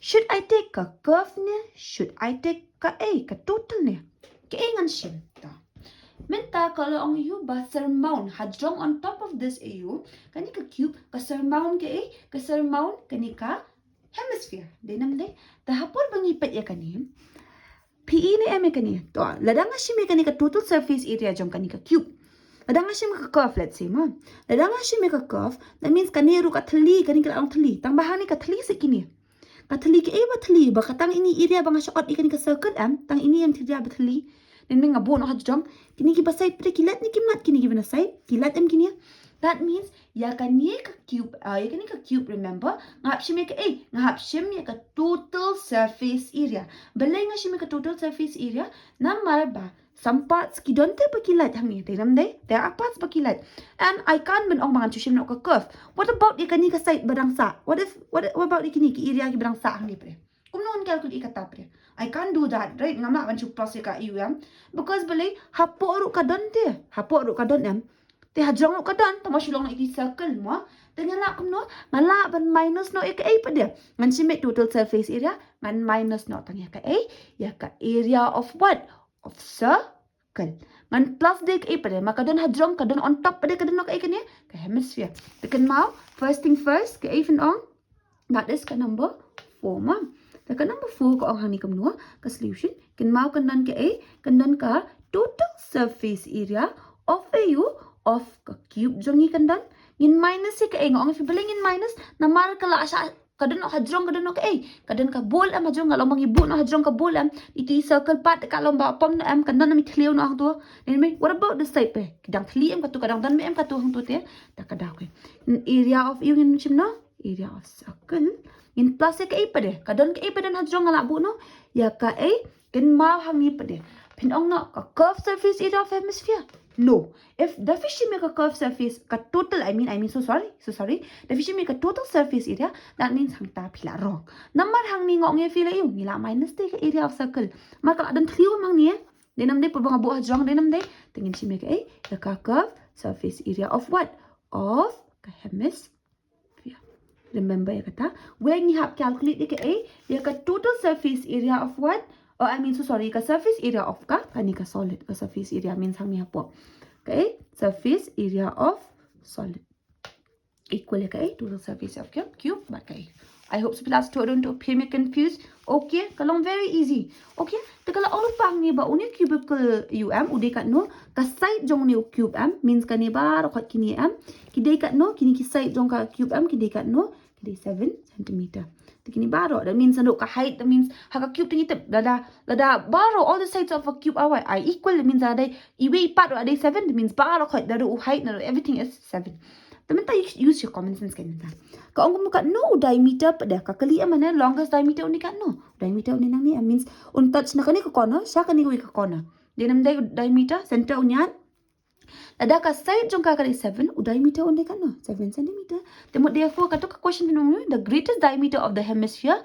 should I take a curve ne? Should I take ka total ne? Ke ngan sim ta. Menta kalau ang you ba surmount hajong on top of this ayu kani ka cube ka surmount ka surmount kani ka hemisphere. Denam de ta hapon bangipet ya kani. PE ne kani to ladang sim kani ka total surface area jong kani ka cube. Ladang sim ka curve let's say ma. Ladang sim ka curve that means kani ru ka thli kani ka ang thli tang bahan ni ka thli sekini. Katali ke batli ba katang ini area bang shot ikan ka circle tang ini yang tidak batli nen menga bon ha jong kini ki basai pre kilat ni kimat kini ki bana sai kilat kini that means ya kan ye ka cube ya kan ka cube remember ngap shim ka ngap shim ka total surface area belai nga shim ka total surface area namar ba some parts ki don't te pakilat hangi tinam dai there are parts pakilat and I can't ben ong mangan chushim no ka curve. What about ikani ka side badang sa what about ikini ki area ki badang sa hangi pre kum non calculate ikata pre I can't do that right ngama ban chu plus ka iu because belai hapo ru ka don te hapo ru ka don te hajong ru ka don tama shulong na iki circle mo Dengan lak kum no, ngalak ban minus no ka A pa dia. Ngan si make total surface area, ngan minus no tang ya ka A, ya ka area of what? Of circle. Ngan plus dia ka A pa dia, maka don hadrong ka don on top pa dia ka don no ka A ka niya, ka hemisphere. Tekan mau, first thing first, ka A fin ong, that is ka number 4 ma'am. Dekat number 4 ka ong hang ni kum no, ka solution, kan mau kan dan ka A, kan dan ka total surface area of A of ka cube jong ni kan dan. Ngin minus si ka A ngong if bilingin minus na mar ka la asya kadon no hadrong kadon no ka A kadon ka bol am hadrong kalau mangibu no hadrong ka bol am itu circle part kalau ba pom na am kadon na mi clear no ang tu then me what about the side pe kadang clear am ka tu kadang dan me am ka tu hang tu te ta kada ko area of you ngin chim no area of circle ngin plus ka A pa de kadon ka A pa dan hadrong ala bu no ya ka A ken mau hang ni pa de pin ong no ka curved surface area of hemisphere. No, if the fish make a curved surface, ka total, I mean, so sorry. The fish make a total surface area, that means hang ta pila wrong. Number hang ni ngok nge fila yung, nila minus the area of circle. Maka adan tliu hang ni denam day pabang abu hajong denam day, tingin si make a ka curved surface area of what? Of ka hemisphere. Remember ya kata, when you have calculate the a, ya ka total surface area of what? Oh, I mean, so sorry, ka surface area of kani ka solid. Ka surface area means hang ni hapo. Okay, surface area of solid. Equal ka total surface of cube. Okay. I hope so plus to don't appear me confused. Okay, kalong very easy. Okay, te kalau all pang ni ba uni cubicle um ude kat no ka side jong ni cube m means kani ba ro kat kini m kidai kat no kini ki side jong ka cube m kidai kat no kidai 7 cm. Kini baro, that means ano ka height, that means haka cube tingi tip lada baro all the sides of a cube are equal, that means ada iwe part ada 7, that means baro height that height everything is 7. Teman ta use your common sense kan ta. Ka ong muka no diameter pada ka kali mana longest diameter ni kan no. Diameter ni nang ni means un touch na kani ka corner, sa kani ka corner. Denam diameter center unyan. Ada ka side jong ka kali 7 diameter onde kan no 7 cm. Therefore katu ka question pinong the greatest diameter of the hemisphere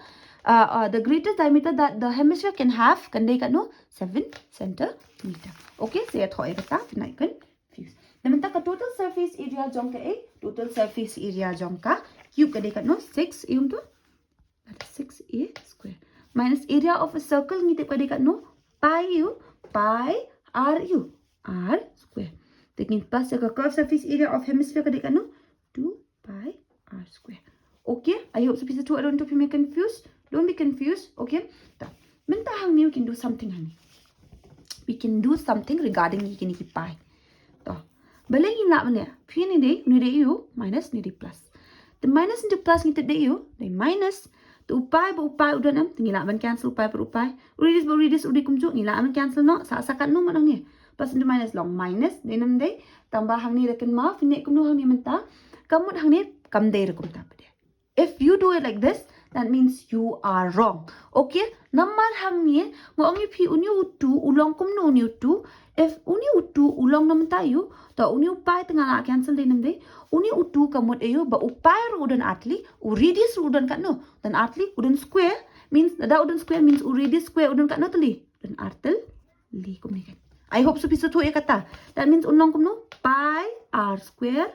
the greatest diameter that the hemisphere can have kan kan no 7 cm. Okay, so ya thoi kata pinai confuse. Namenta ka total surface area jong ka total surface area jong ka cube ka kan no 6 to that is 6a square minus area of a circle ngitip ka kan no pi r square. Taking plus the curved surface area of hemisphere ka no 2 pi r square. Okay, I hope so piece 2 I don't be confused. Don't be confused. Okay, minta hang ni we can do something honey. We can do something regarding ni pi. Balay ina mana? P ni day u minus ni day plus. The minus into plus ni day u, day minus. The upai udah nam tinggal man cancel upai per upai. Uridis udi kumjuk ngila man cancel no sakan no manang ni. Plus into minus long minus denam day tambah hang ni rekan ma finek kum no hang ni menta. Kamu hang ni kam day rekum ta pada. If you do it like this, that means you are wrong. Okay? Namar hang ni ngong pi uni utu ulong kum no uni utu. If uni utu ulong nam tayo, ta uni upai tengah la cancel denam day. Uni utu kamut ayo ba upai ru udan atli, uridis ru udan kat no. Dan atli udan square means ada udan square means uridis square udan kat no tali. Dan artel li kum ni kan. I hope so bisa tu ya kata. That means ulong kum no pi r square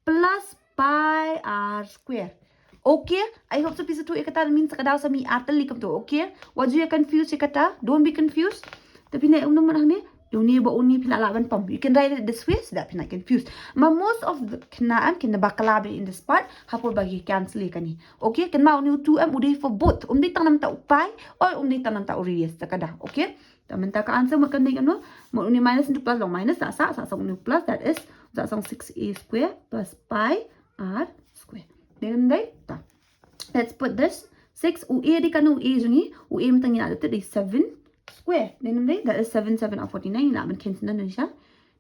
plus pi r square. Okay, I hope so piece 2 kata means kadaw sa mi artel likam to. Okay, what you confused kata? Don't be confused. Tapi na umno man ni uni ba uni pinalaban pam. You can write it this way so that you're not confused. But most of the kinaan kin bakalabe in this part hapol bagi cancel kani. Okay, kan ma uni 2m uday for both. Tang nam ta upai or tang nam ta urias takada. Okay? Taman ta ka answer mo kan no. Mo uni minus into plus long minus sa uni plus that is sa 6a square plus pi r square. Then let's put this 6 ua di kanu ua jungi ua mtangin ada tadi 7 square. Then that is 7 7 of 49 na man cancel na siya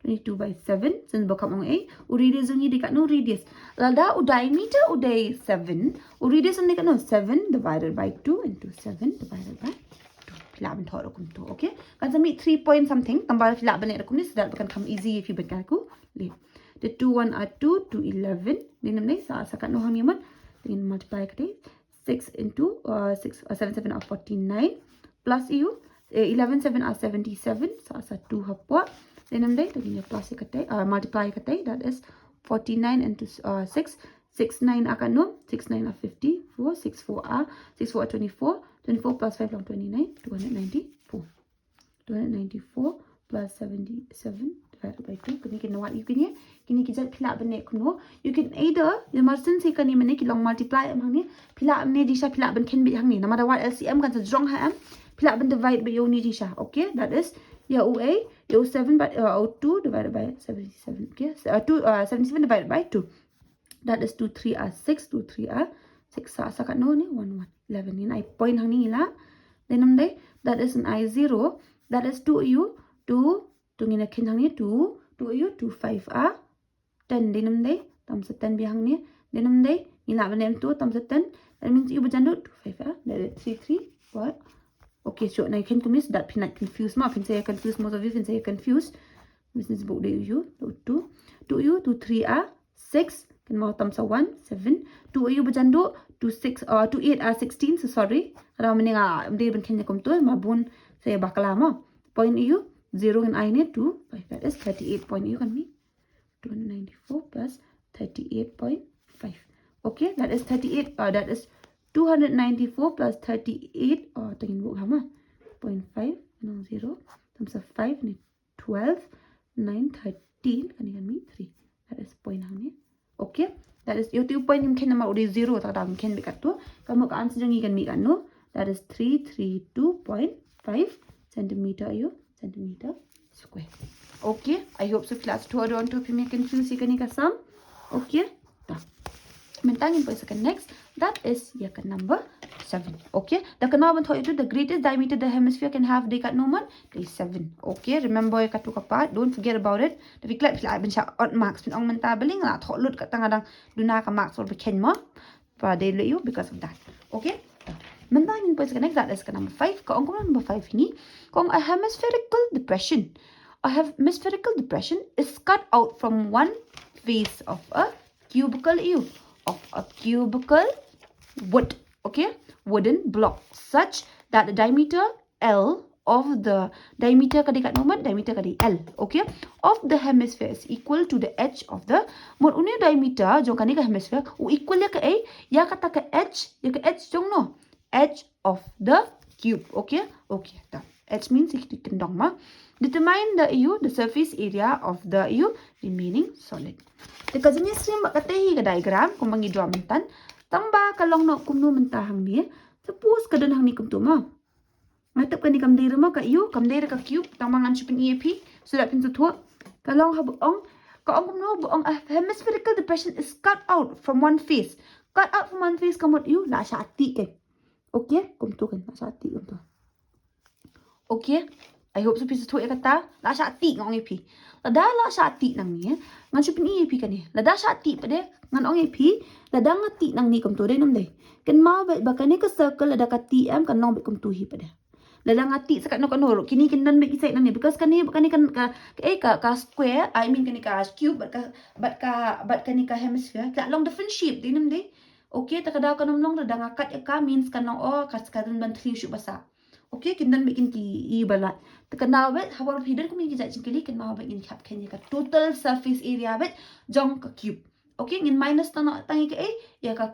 22 by 7 since bakam ang a radius jungi di kanu radius lada diameter uday 7 radius di kanu 7 divided by 2 into 7 divided by 2 pilaban thoro kum to. Okay, kan sami 3 point something tambah pilaban ni kum ni so that can come easy if you bekan ku le. The 2 1 are 2 to 11. Then sa kan no hang yaman. Then multiply kate 6 into 7 7 are 49 plus you 11 7 are 77 sa 2 hapwa. Then tagin plus kate multiply kate that is 49 into 6 6 9 akan no 6 9 are 54 6 4 are 6 4 are 24 24 plus 5 long 29 294 294 plus 77 divided by 2 kini kena what you kini kijat pila bane kuno you can either the margin se kani mane ki long multiply am hang ni pila amne disha pila ban ken bi hang ni no matter what LCM kan strong ha am pila ban divide by ni disha okay that is ya OA ya 7 by 2 divided by 77 okay 77 divided by 2 that is 2 3 are 6 2 3 are 6 sa kat no ni 1 1 11 ni I point hang ni la then am that is an I0 that is 2u 2 ngina kin hang ni 2u 2 5 are 10 dinam day tam sa 10 bi hang ni dinam day ngila banem 2 tam sa 10 that means you bajan 2 5 are that is 3 3 what okay so now you can miss that pin confused ma pin say confused most of you pin say confused business book day you 2 2u 2 3 are 6 kan mau tam sa 1 7 2u bajan 2 6 2 8 are 16 so sorry kalau meninga day ban kenya kom tu ma bun saya bakala ma point you 0 and I need 2 5 that is 38 point you kan me 294 plus 38.5 okay that is 38 that is 294 plus 38 tingin buka ma 0.5 no 0 times of 5 ni 12 9 13 kan me 3 that is point hang ni okay that is you point nim ken ma uri 0 ta dang ken bekat tu kamu ka answer jang ikan mi kan no that is 332.5 centimeter square okay I hope so class 2 on to me confuse ikan ni kasam okay ta mentangin po second next that is yakan number 7 okay the kanaban thought itu the greatest diameter the hemisphere can have they kat noman is 7 okay remember yakat tu kapat don't forget about it the viklat pila ben sha odd marks pin ong menta beling la thot lut kat tangadang duna ka marks or ken mo pa they let you because of that okay mentangin po second next that is number 5 ka ong number 5 ni kung a hemispherical depression is cut out from one face of a cubical wood okay wooden block such that the diameter L of the diameter kadi kat nomor diameter kadi L okay of the hemisphere is equal to the edge of the mod unia diameter jong kani ka hemisphere equal ya ka ya kata ka edge jong no edge of the cube okay ta edge means it kendong ma determine the surface area of the remaining solid the kajanya stream katahi ka diagram kung mangi draw mentan tamba kalong no kumno mentahang ni suppose kadan hang ni kumtu ma matap kan ni kam dira ma ka kam dira ka cube tamangan chupin EAP sudah pin tu kalong habong ka ong kumno buong a hemispherical depression is cut out from one face kamot la sha ati ke okay kumtu kan la sha ati kumtu okay I hope so piece tu kata la sha ati ngong EP lada la sha ati nang ni ngan chupin EP kan ni lada sha ati pade ngan ong EP lada ngati nang ni kumtu dai nam dai kan ma ba kan ni ka circle lada ka TM kan long kum tu hi pade lada ngati sakat no kan no kini kin nan be kisai nang ni because kan ni kan ka square I mean kan ni ka cube but kan ni ka hemisphere ka long different shape dai nam dai okay ta kada kan long lada ngakat ka means kan long kas kadun ban thri shu basa okay kindan bikin ki I balat tekana wet hawar hidden kumi ki jajin kili kin ma bikin kap ken ka total surface area wet jong ka cube okay ngin minus tano tangi ka ya ka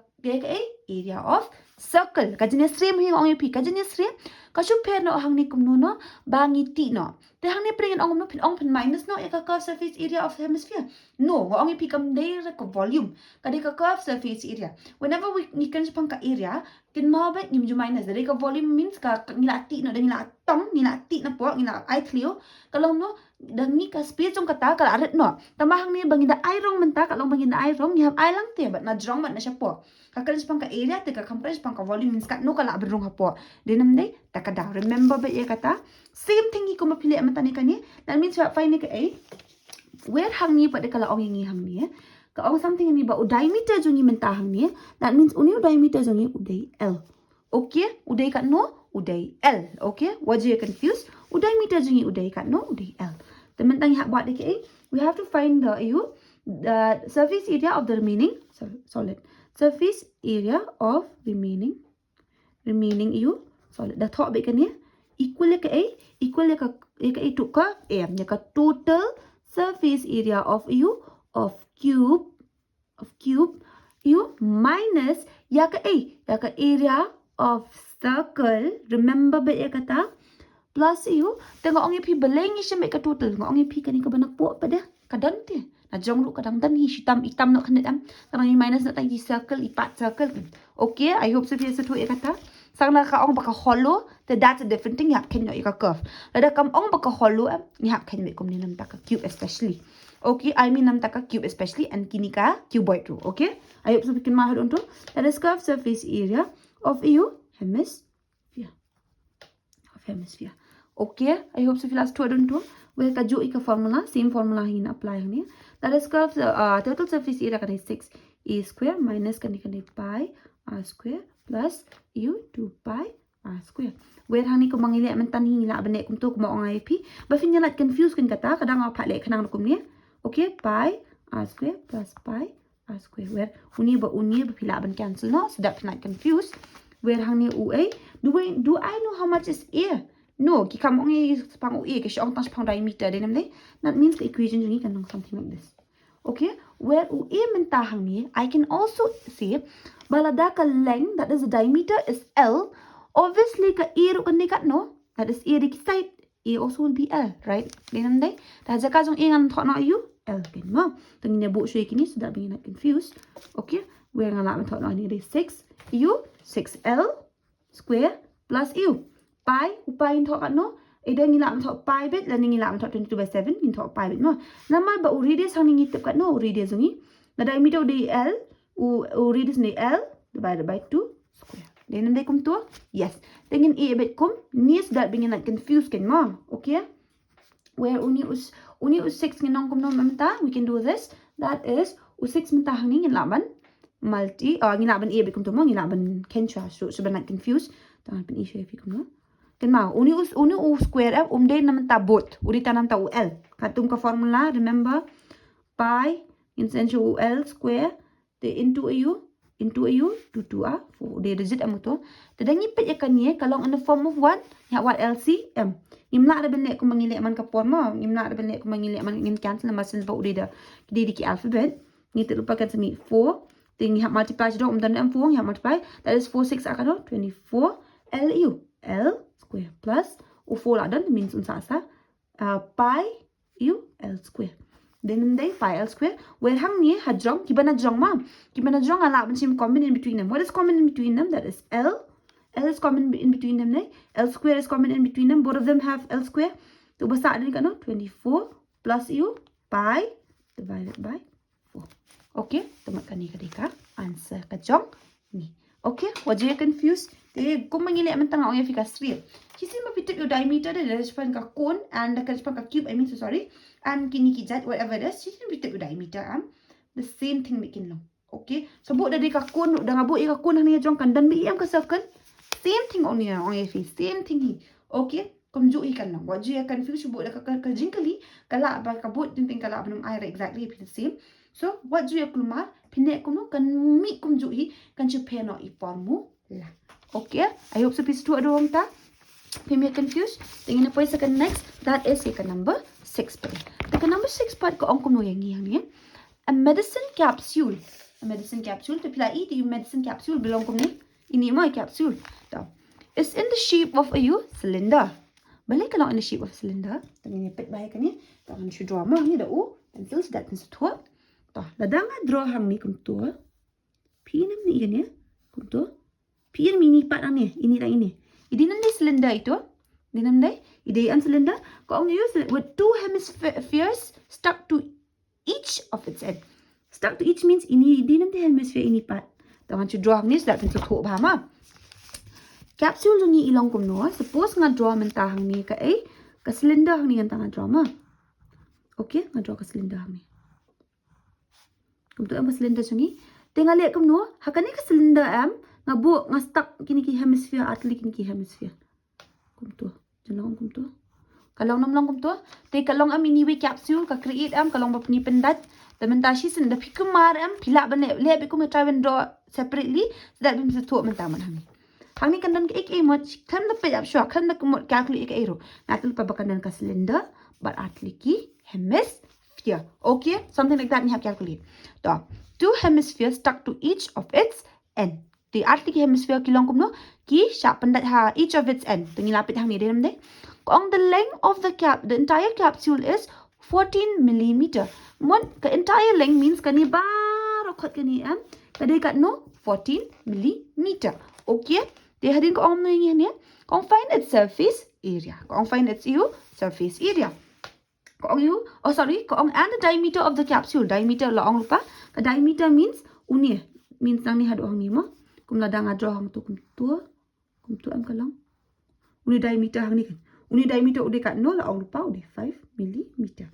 area of circle kajine stream hi ong pi kajine stream ka chuper no hang ni kumno no bangi ti no te hang ni pring ong no pin ong pin minus no ya ka surface area of hemisphere no ong pi kam dei ka volume ka de ka curve surface area whenever we can pang ka area kin ma ba ngim ju minus dari ka volume means ka ngila ti no dan ngila tong ngila ti na po ngila I clear kalau no dan ni ka space jong kata kala aret no tamahang ni bangida airong menta kalau bangida airong ni have ai lang te but na jong mat na siya po kakal pang ka area te ka compress pang ka volume means ka no kala berung hapo denam dei takada remember ba ye kata same thing ko mapili amata ni kani that means what find ni ka where hang ni pa de kala ong ngi hang ni ka ong something ni ba diameter jong ni menta hang ni that means uni diameter jong ni udai L okay udai ka no udai L okay wajah you confused udai meter jong ni udai ka no udai L teman-teman hak buat de we have to find the surface area of the remaining solid surface area of remaining solid dah thok baik kan ya equal ka itu ka m ya ka total surface area of cube you minus ya ke area of circle. Remember bet ya kata plus you tengok ongi pi belengi shembe ka total tengok ongi pi kani ka banak po pada kadang te na jong lu kadang tan hi hitam nak kena am kadang ni minus nak tangi circle ipat circle. Okay, I hope so biasa tu ya kata sang na ka ong baka hollow the that's a different thing ya ken yo ka curve lada kam ong baka hollow ni hak ken me kum ni nam taka cube especially. Okay, I mean nam taka cube especially and kini ka cuboid tu. Okay, I hope so bikin mahal untuk that is curved surface area of you hemisphere. Okay, I hope so last two untuk we ka jo ika formula same formula hin apply ni that is curved total surface area kan 6a square minus kan pi r square plus u 2 pi r square where hani ko mangili mentan hingila bane kum tu ko mo ngai pi ba fin yalat confuse kan kata kadang apa le kanang kum ni. Okay, pi r square plus pi r square where uni ba pila ban cancel no so that not confuse where hani ua do I know how much is a no ki kam ongi pang ua ke shong tang pang diameter de namle that means the equation ni kan something like this. Okay, where ua mentahang ni I can also say balada ka length that is the diameter is L. Obviously ka a ru kan dekat no that is a di side a also will be L, right? Then day dah jaka jong a ngan thok na you L kan mo tengin ne bu shui kini so that being not confused. Okay, where ngan la thok na ni 6 u 6L square plus u pi upai thok kan no ida ngila thok pi bet la ngila thok 22/7 in thok pi bet mo nama ba radius hang ni tip kan no radius ngi the diameter di L u radius ni L divided by 2 square. Then they come to yes. Tengin a bet kum nis that being not confused kan mo. Okay, where uni us 6 nginong kum no mamta we can do this that is u 6 menta hang ni ngila multi ngila a bet kum to mo ngila kencha so not confused tangan pen issue fi kum no kan mau uni u square de nam ta bot uri tanam ta ul katung ka formula remember pi in sense ul square the into a u to 2 4 de digit amuto tadangi pet yakan ye kalau in the form of what ya what LCM imna ada benek ko mangile man ka forma imna ada benek ko mangile man ngin cancel masin ba uri da di alphabet ni terlupakan semi 4 ting ya multiply do dan am 4 ya multiply that is 4 6 akano 24 LU L square plus u 4 lah dan means unsa asa pi u L square then they pi L square where hang ni hajrong kibana jong ala bensim common in between them. What is common in between them? That is L is common in between them. L square is common in between them. Both of them have L square. So basa ada ni kan 24 plus u pi divided by 4. Okay, tematkan ni kadika answer kajong ni. Okay, wajah confused. They kung mangili mentang ang fika real. Kisi mapitik yung diameter de respan ka cone and the respan ka cube. I mean so sorry. And kini kijat whatever it is. Kisi mapitik yung diameter the same thing bikin long. Okay, so buat dari ka cone dah ngabuk ka cone hanya jong kan dan bi am ka circle. Same thing on your same thing hi. Okay, kumjuk ikan long. Wajah confused buat dah ka jingkali kala ba ka buat tinting kala benum air exactly the same. So what do you kelumar pinek kuno kan mi kumjuk hi kan chupe no I formula. Okay, I hope so piece 2 ada orang ta. Pemi confused. Tingin apa second next that is second number 6 part. Second number 6 part ko ang kuno yang ni. A medicine capsule. Tu pila di medicine capsule belong kum ni. Ini mai capsule. Tahu. It's in the shape of a cylinder. Balik kalau in the shape of a cylinder. Tingin pet baik kan ni. Tangan should draw mah ni dah pencil sudah kan setua. Tahu. Ladang draw hang ni kum tu. Pinam ni kan ya. Kum tu. Pian mini part ni. Ini dah ini. Ini nanti cylinder itu. Ini nanti. Ini an cylinder. Kau use with 2 hemispheres stuck to each of its end. Stuck to each means ini nanti hemisphere ini part. Tangan should draw hang ni sudah kan setua bahama. Capsule ni ilang kum no. Suppose nga draw mentah hang ni ka cylinder hang ni kan tangan draw ma. Okay, nga draw ka cylinder hang ni. Kum tu am cylinder sungi. Tengah lihat kum no. Hakani ka cylinder am ngabu nga stuck kini ki hemisphere atli kini ki hemisphere. Kum tu. Jangan kum tu. Kalau nam long kum tu. Te kalong am ini we capsule ka create am kalong bapni pendat. Tementashi sen da pikumar am pila bane le be kum try and draw separately so that bim se tu mentaman hang. Hang ni kandan ka ek much kan da pe up shock kan da kum calculate ek ero. Natul pa bakandan ka cylinder but atli ki hemisphere. hemisphere. Okay, something like that ni hap calculate. Da, 2 hemispheres stuck to each of its end. The artli ki hemisphere ki long kumno ki sharp pendat ha each of its end. Tengi lapit hang ni dem de. Kung the length of the entire capsule is 14 millimeter. Mon the entire length means kani baro kat kani kadai kat no 14 millimeter. Okay, they hadin ko ong ni ni. Kung find its surface area. Kung find its surface area. Kung kung and the diameter of the capsule. Diameter la ong lupa. The diameter means uni means nang ni hadu ong ni mo. Kum la dang draw hang tu kum tu am kalang. Uni diameter hang ni kan. Uni diameter udah kat no la ong lupa udah 5 millimeter.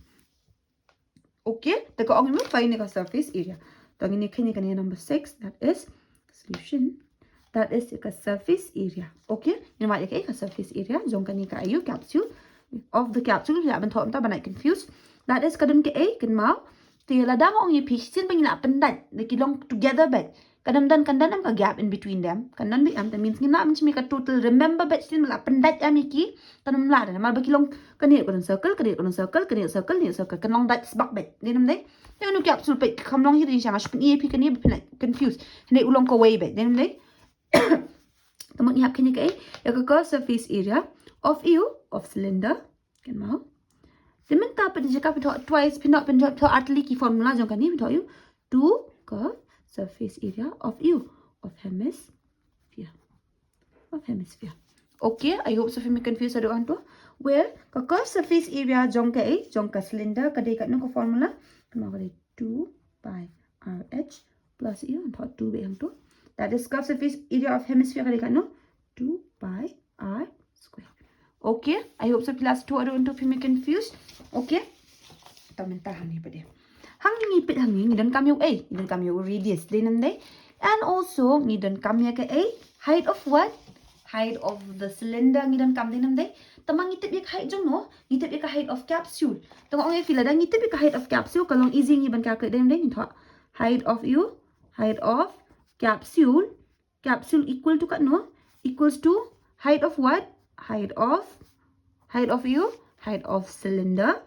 Okay, the ko ong ni find the surface area. Tang ini kan number 6, that is solution. That is the surface area. Okay, ini mak ke surface area. Jong kan ni ka ayu capsule of the capsule. Ya ben thom ta banai confused. That is kadam ke a kan mau. Ti la dang ong ye piece sin pengina pendat. They belong together but kadam dan kandan am ka gap in between them. Kandan bi am that means ngina am chimi ka total remember bet sin la pendat am ki kanam la dan mal ba kilong kani ko circle circle kan long dat sbak bet. Denam dei. Yang nu capsule pe kam long hi rin sama shpen e pi kan ni confused. Hne ulong ko way bet. Denam dei. Teman ni hap kini ke ya ka surface area of of cylinder kan mau. Teman ta pa jika pa twice pinot to atli ki formula jong kan ni to you 2 ka surface area of hemisphere. Okay, I hope so me confused ado anto. Where ka surface area jong ka cylinder ka dei kat no ko formula kan mau 2 pi RH plus and 2 be anto. That is curved surface area of hemisphere ka dekat no 2 pi r square. Okay, I hope so class 2 ado untuk me confused. Okay, kita mentah hang ni pada. Hang ni ngipit hang ni dan kami dan kami radius denam dai. And also ni dan kami ke height of what? Height of the cylinder ni dan kam denam dai. Tamang ngitip ya height jong no, ngitip ya height of capsule. Tengok orang feel ada ngitip ya height of capsule kalau easy ni ban calculate denam dai ni thok. Height of capsule equal to kat no equals to height of what? Height of cylinder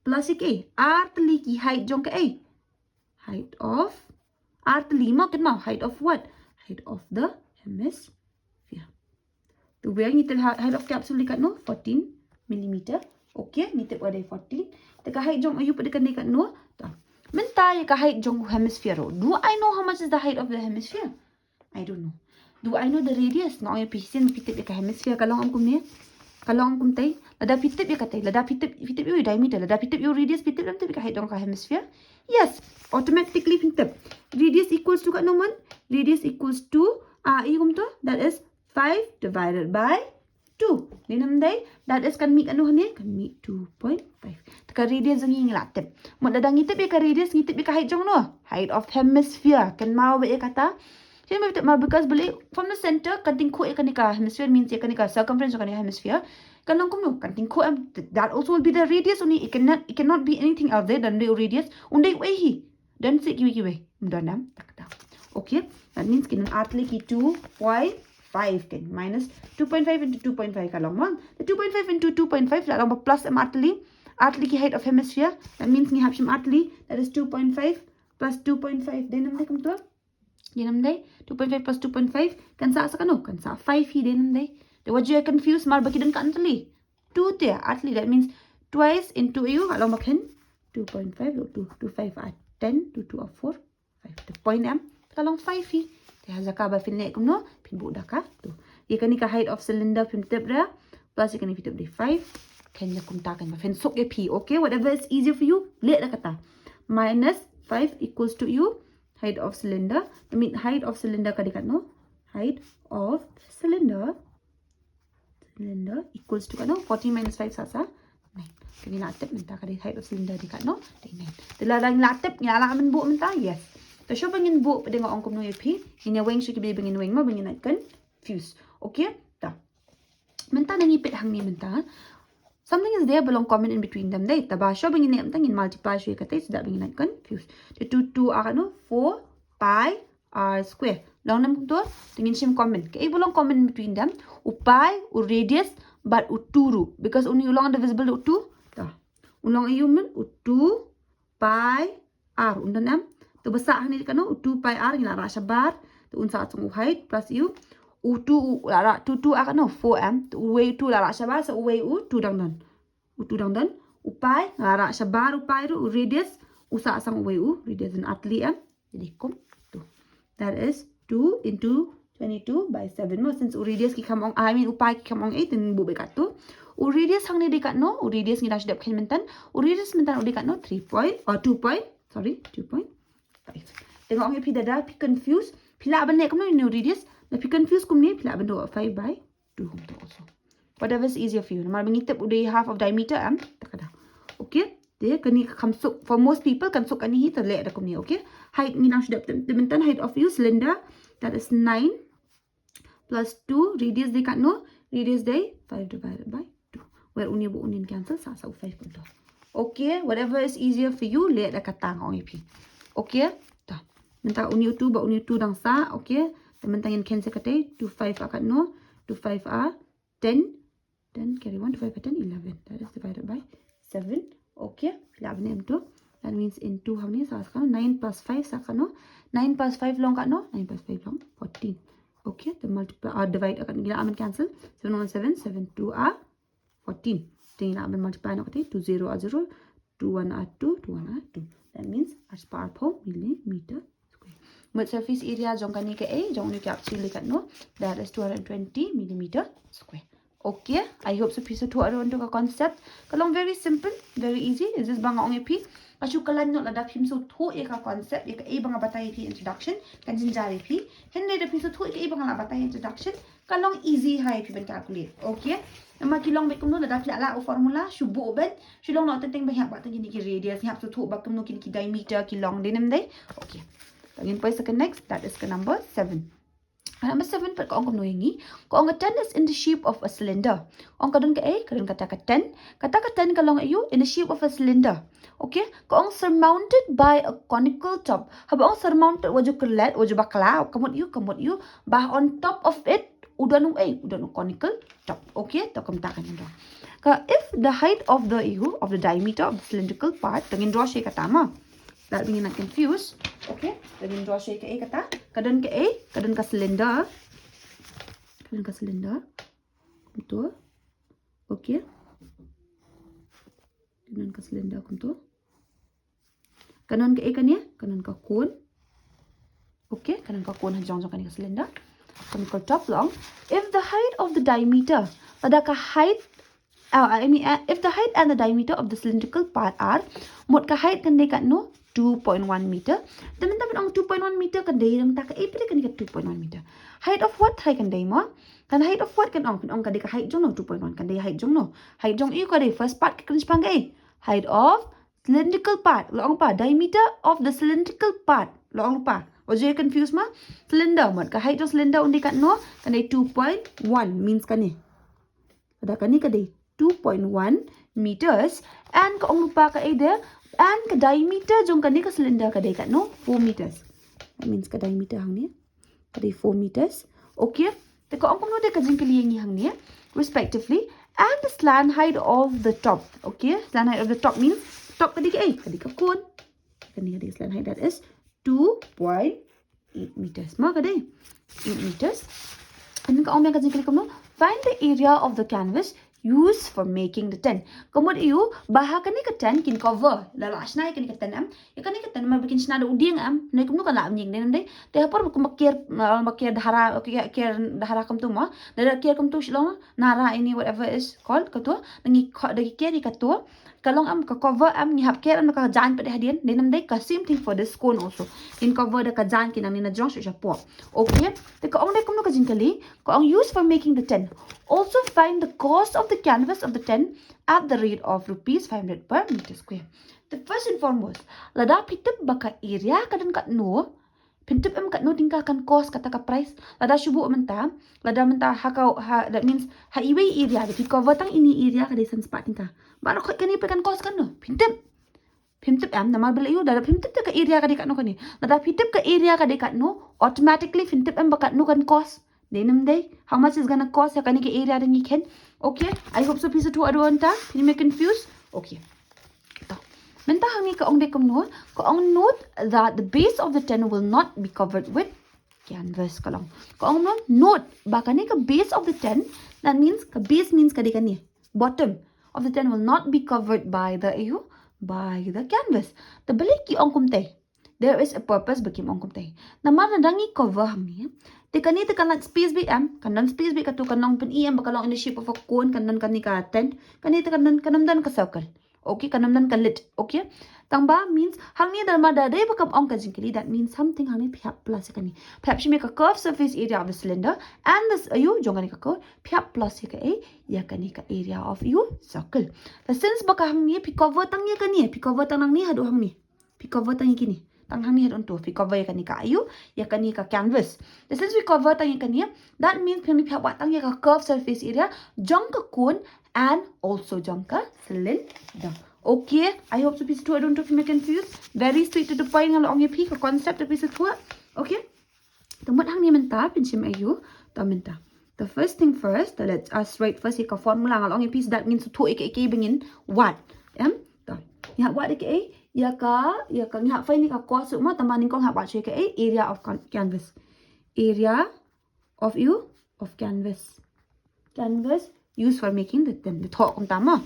plus k r teli ki height jong ke height of r teli mo kat mau height of what? Height of the hemisphere. Tu where ngitip height of capsule kat no 14 millimeter. Okay, ngitip ada 14. Teka height jong ayu pada kan dekat no. Mentah ka height jong hemisphere. Do I know how much is the height of the hemisphere? I don't know. Do I know the radius? No, yung pisin pitip ka hemisphere kalong ang kumne. Kalong ang kumtay. Lada pitip ya katay. Lada pitip yung diameter. Lada pitip yung radius pitip lang ka height jong ka hemisphere. Yes, automatically pitip. Radius equals to kat naman. Radius equals to yung to. That is 5 divided by 2. Dinam day. That is kan meet ano hane? Kan meet 2.5. Taka radius ang ngilatip. Mo dadang ngitip ka radius, ngitip ka height jong no. Height of hemisphere. Kan mau be kata. Sino mo mal because beli from the center kanting ko ka hemisphere means ka circumference ka hemisphere. Kan lang kumno kanting ko that also will be the radius only. It cannot be anything else there than the radius. Unday way hi. Dan si kiwi. Mdanam takta. Okay. That means kinan atli ki 2.5 kan minus 2.5 into 2.5 kalong mo. The 2.5 into 2.5 lang plus am atli ki height of hemisphere. That means ni hapsim atli that is 2.5 plus 2.5 denam day kum to. Denam day 2.5 plus 2.5 kan sa kano kan sa 5 hi denam day. The what you are confused mal baki dan ka atli 2 there atli that means twice into you kalau makan 2.5 to 5 at 10 to 2 of 4 5 the point am kalong 5 hi. Te hazaka ba fin nek no pin bu da ka tu. Ye kan ka height of cylinder pin tip ra plus ye kan fit up 5 kan ya kum ta kan ba fin sok p. Okay, whatever is easier for you let da kata. Minus 5 equals to you height of cylinder. I mean height of cylinder ka dekat no. Height of cylinder equals to no 40 minus 5 sasa 9. Kani latip minta ka height of cylinder dekat no 9. Teladang latip nyala men bu minta yes. To show bangin bu pada ngong kum no ep. Ini weng syuk bi bangin weng ma bangin kan fuse. Okay? Ta. Minta nang ipit hang ni minta. Something is there belong common in between them. Dai taba show bangin ni amtang in multiply syuk katai sudah bangin kan fuse. The 2 no 4 pi r square. Long nam to tingin sim common. Kay belong common in between them. U pi u radius but u 2 ru because only long divisible u 2. Ta. Ulang iu men u2 pi r undan am. Tu besar ni dekat no u2 pi r ngila ra shabar. Tu unsa atung height plus iu u2 la 2 akan no 4m. Tu u2 la ra shabar so u2 dang dan. U2 dang dan. Upai la ra shabar upai tu radius usa sang u radius dan atli am. Jadi kum tu. That is 2 into 22 by 7 mo since radius ki kamong upai ki kamong 8 then bu bekat tu. Radius hang ni dekat no radius ni dah sedap kan mentan. Radius mentan dekat no 2 point. Tengok orang pi dah pi confuse. Pila ban nek kum no radius. Na pi confuse kum ni pila ban 5 by 2 kum tu also. Whatever is easier for you. Nama mengitip udah half of diameter am tak ada. Okay. Dia kini kamsuk for most people kamsuk kani hi terlek dah kum ni. Okay. Height ni dah sedap mentan height of you cylinder that is 9 plus 2 radius dekat no radius day 5 divided by 2 where unia bu unin cancel sa 5 pun tu. Okay, whatever is easier for you lihat dah kata ngau ip. Okay, dah. Mentang uni tu ba uni tu dang sa, okay. Mentang yang cancel kata 2 5 akan no 2 5 are 10 then carry 1 2 5 10 11 that is divided by 7. Okay, lab ni tu. That means in 2 how many sa kan 9 plus 5 sa kan no 9 plus 5 long kat no 9 plus 5 long 14. Okay, the multiply divide akan gila aman cancel 7 1 7 7 2 are 14. Then aman multiply nak kata 2 0 are 0 2 1 are 2 2 1 are 2. That means as per millimeter square. But surface area jong kani ke A jong ni ke actually kat no that is 220 millimeter square. Okay, I hope so piece tu ada untuk concept. Kalau very simple, very easy. Is this bang ong pi? Kasu kalan no ada film so tu eka concept eka A bang batai pi introduction kan jinjari pi. Hende ada piece tu eka A bang batai introduction. Kalau easy hai pi ben calculate. Okay. Nama kilong bekum no ada pila la formula shubu ben. Shulong no tenteng banyak bat tengini ki radius ni hap tu bakum no ki diameter kilong denem dai. Okay. Tangin poi second next that is ke number 7. Number 7 pat ko ang kunoyingi. Ko ang 10 is in the shape of a cylinder. Ang kadun ka A, kadun kata ka 10. Kata ka 10 kalong ayu in the shape of a cylinder. Okay? Ko ang surmounted by a conical top. Haba ang surmounted waju kelet, waju bakla, kamot you. Bah on top of it, udanu conical top. Okay? Tak kamtakan yun. If the height of the diameter of the cylindrical part, tangin draw siya katama. That being not confused. Okay, then draw shape ke A kata. Kadun ke A, kadun ka cylinder. Betul. Okay. Kadun ka cylinder betul. Kadun ke A kan ya? Kadun ka cone. Okay, kadun ka cone jong kan ka cylinder. Conical top long. If the height of the diameter, pada ka height if the height and the diameter of the cylindrical part are mot ka height kan dekat no 2.1 meter. Teman-teman ang 2.1 meter kan day lang ta ka ipili kan dekat 2.1 meter. Height of what height kan day mo? Kan height of what kan ong ka dekat height jong no 2.1 kan day height jong no. Height jong iyo ka day first part kan sepang ka height of cylindrical part. Lo ang pa diameter of the cylindrical part. Lo ang pa. O je confuse ma? Cylinder mot ka height of cylinder undi kan no kan day 2.1 means kan ni. Ada kan ni ka day 2.1 meters and kung lupa ka ada and ka diameter jong kani ka cylinder ka day ka no 4 meters. That means ka diameter hang ni ka day 4 meters. Okay, te ko ang kuno de ka jing kaliyangi hang ni respectively and the slant height of the top. Okay, slant height of the top means top ka di ka cone kani ka day slant height that is 2.8 meters. Ma ka day 8 meters. And then ka ang ka jing kaliyangi find the area of the canvas used for making the tent. Kemudian iyo bahakan ni ke tent kin cover. Lala asnai kan ni ke tent am. Ya kan ni ke tent ma bikin snada uding am. Nai kum nu kan la nying den dai. Te hapor kum makir dahara dahara kum tu ma. Dara kir kum tu shlong nara ini whatever is called katua. Ngi dagi kiri katua. Kalong am ka cover am ni hap kir am ka jan pe hadian. Denam dai ka same thing for this cone also. In cover da ka jan kin am ni na jong sha po. Okay. Te ka ong dai kum nu ka jin kali. Ka ong use for making the tent. Also find the cost of the canvas of the tent at the rate of rupees 500 per meter square. The first and foremost, lada pitip baka area kadan kat no, pintip em kat no tingka kan cost kata ka price. Lada shubu menta, that means ha iwe area the cover tang ini area kada san spot tingka. Baru kat kani pekan cost kan no, pintip am nama bela yu dada pintip ka area kada kat no kani. Lada pitip ka area kada kat no, automatically pintip em baka no kan cost. Denim day, how much is gonna cost? Kani ke area ring iken. Okay, I hope so. Piece of two adwanta. Can you make confused? Okay. Menta hangi ka ong dekum note that the base of the tent will not be covered with canvas kalong. Ka ong note bakani ka base of the tent, that means ka base means kadikani bottom of the tent will not be covered by the canvas. The balik ki ong kumtay. There is a purpose bakim ong kumtay. Namana dangi cover hamni. Tekani tekan space big am, kanan space big katu kanong pen em bakalong in the shape of a cone kanan kani ka tent, kani tekan kanam dan ka circle. Okay, kanam dan ka lit. Okay, tangba means hangni dharma da day bakam ong ka jinkili. That means something hangni phap plus kani. Perhaps you make a curved surface area of the cylinder and this you jongani ka curve phap plus ka ya kani ka area of you circle. The since baka hangni pi cover tang ya kani pi cover tang nang ni hadu hangni pi cover tang kini. Tang hangni hadon to pi cover ya kani ka ayu ya kani ka canvas. The since we cover tang ya kani, that means hangni phap wat tang ya ka curved surface area jong ka cone and also jong ka cylinder. Okay, I hope so piece 2 I don't know if you make confused. Very straight to the point along your peak concept of piece 2. Okay. The what hang menta pinchim ayu ta menta. The first thing first, let's write first a formula along your piece, that means 2 ek bingin what. Ta. Ya what ek ya ka nya find ka cos ma tamanin kong ha what ek area of canvas. Area of canvas. Canvas used for making the thok ong tama.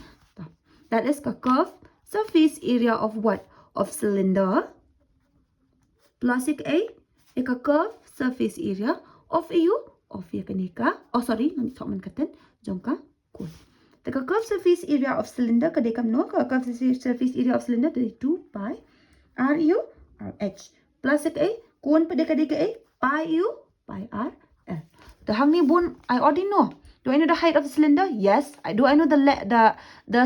That is the curved surface area of what? Of cylinder plus a curved surface area of kanika. Oh sorry, nani thok man katan jongka cool. The curved surface area of cylinder kadekam no curved surface area of cylinder is 2 pi RH plus a cone padeka pi r l. The hangni bone I already know. Do I know the height of the cylinder? Yes. Do I know the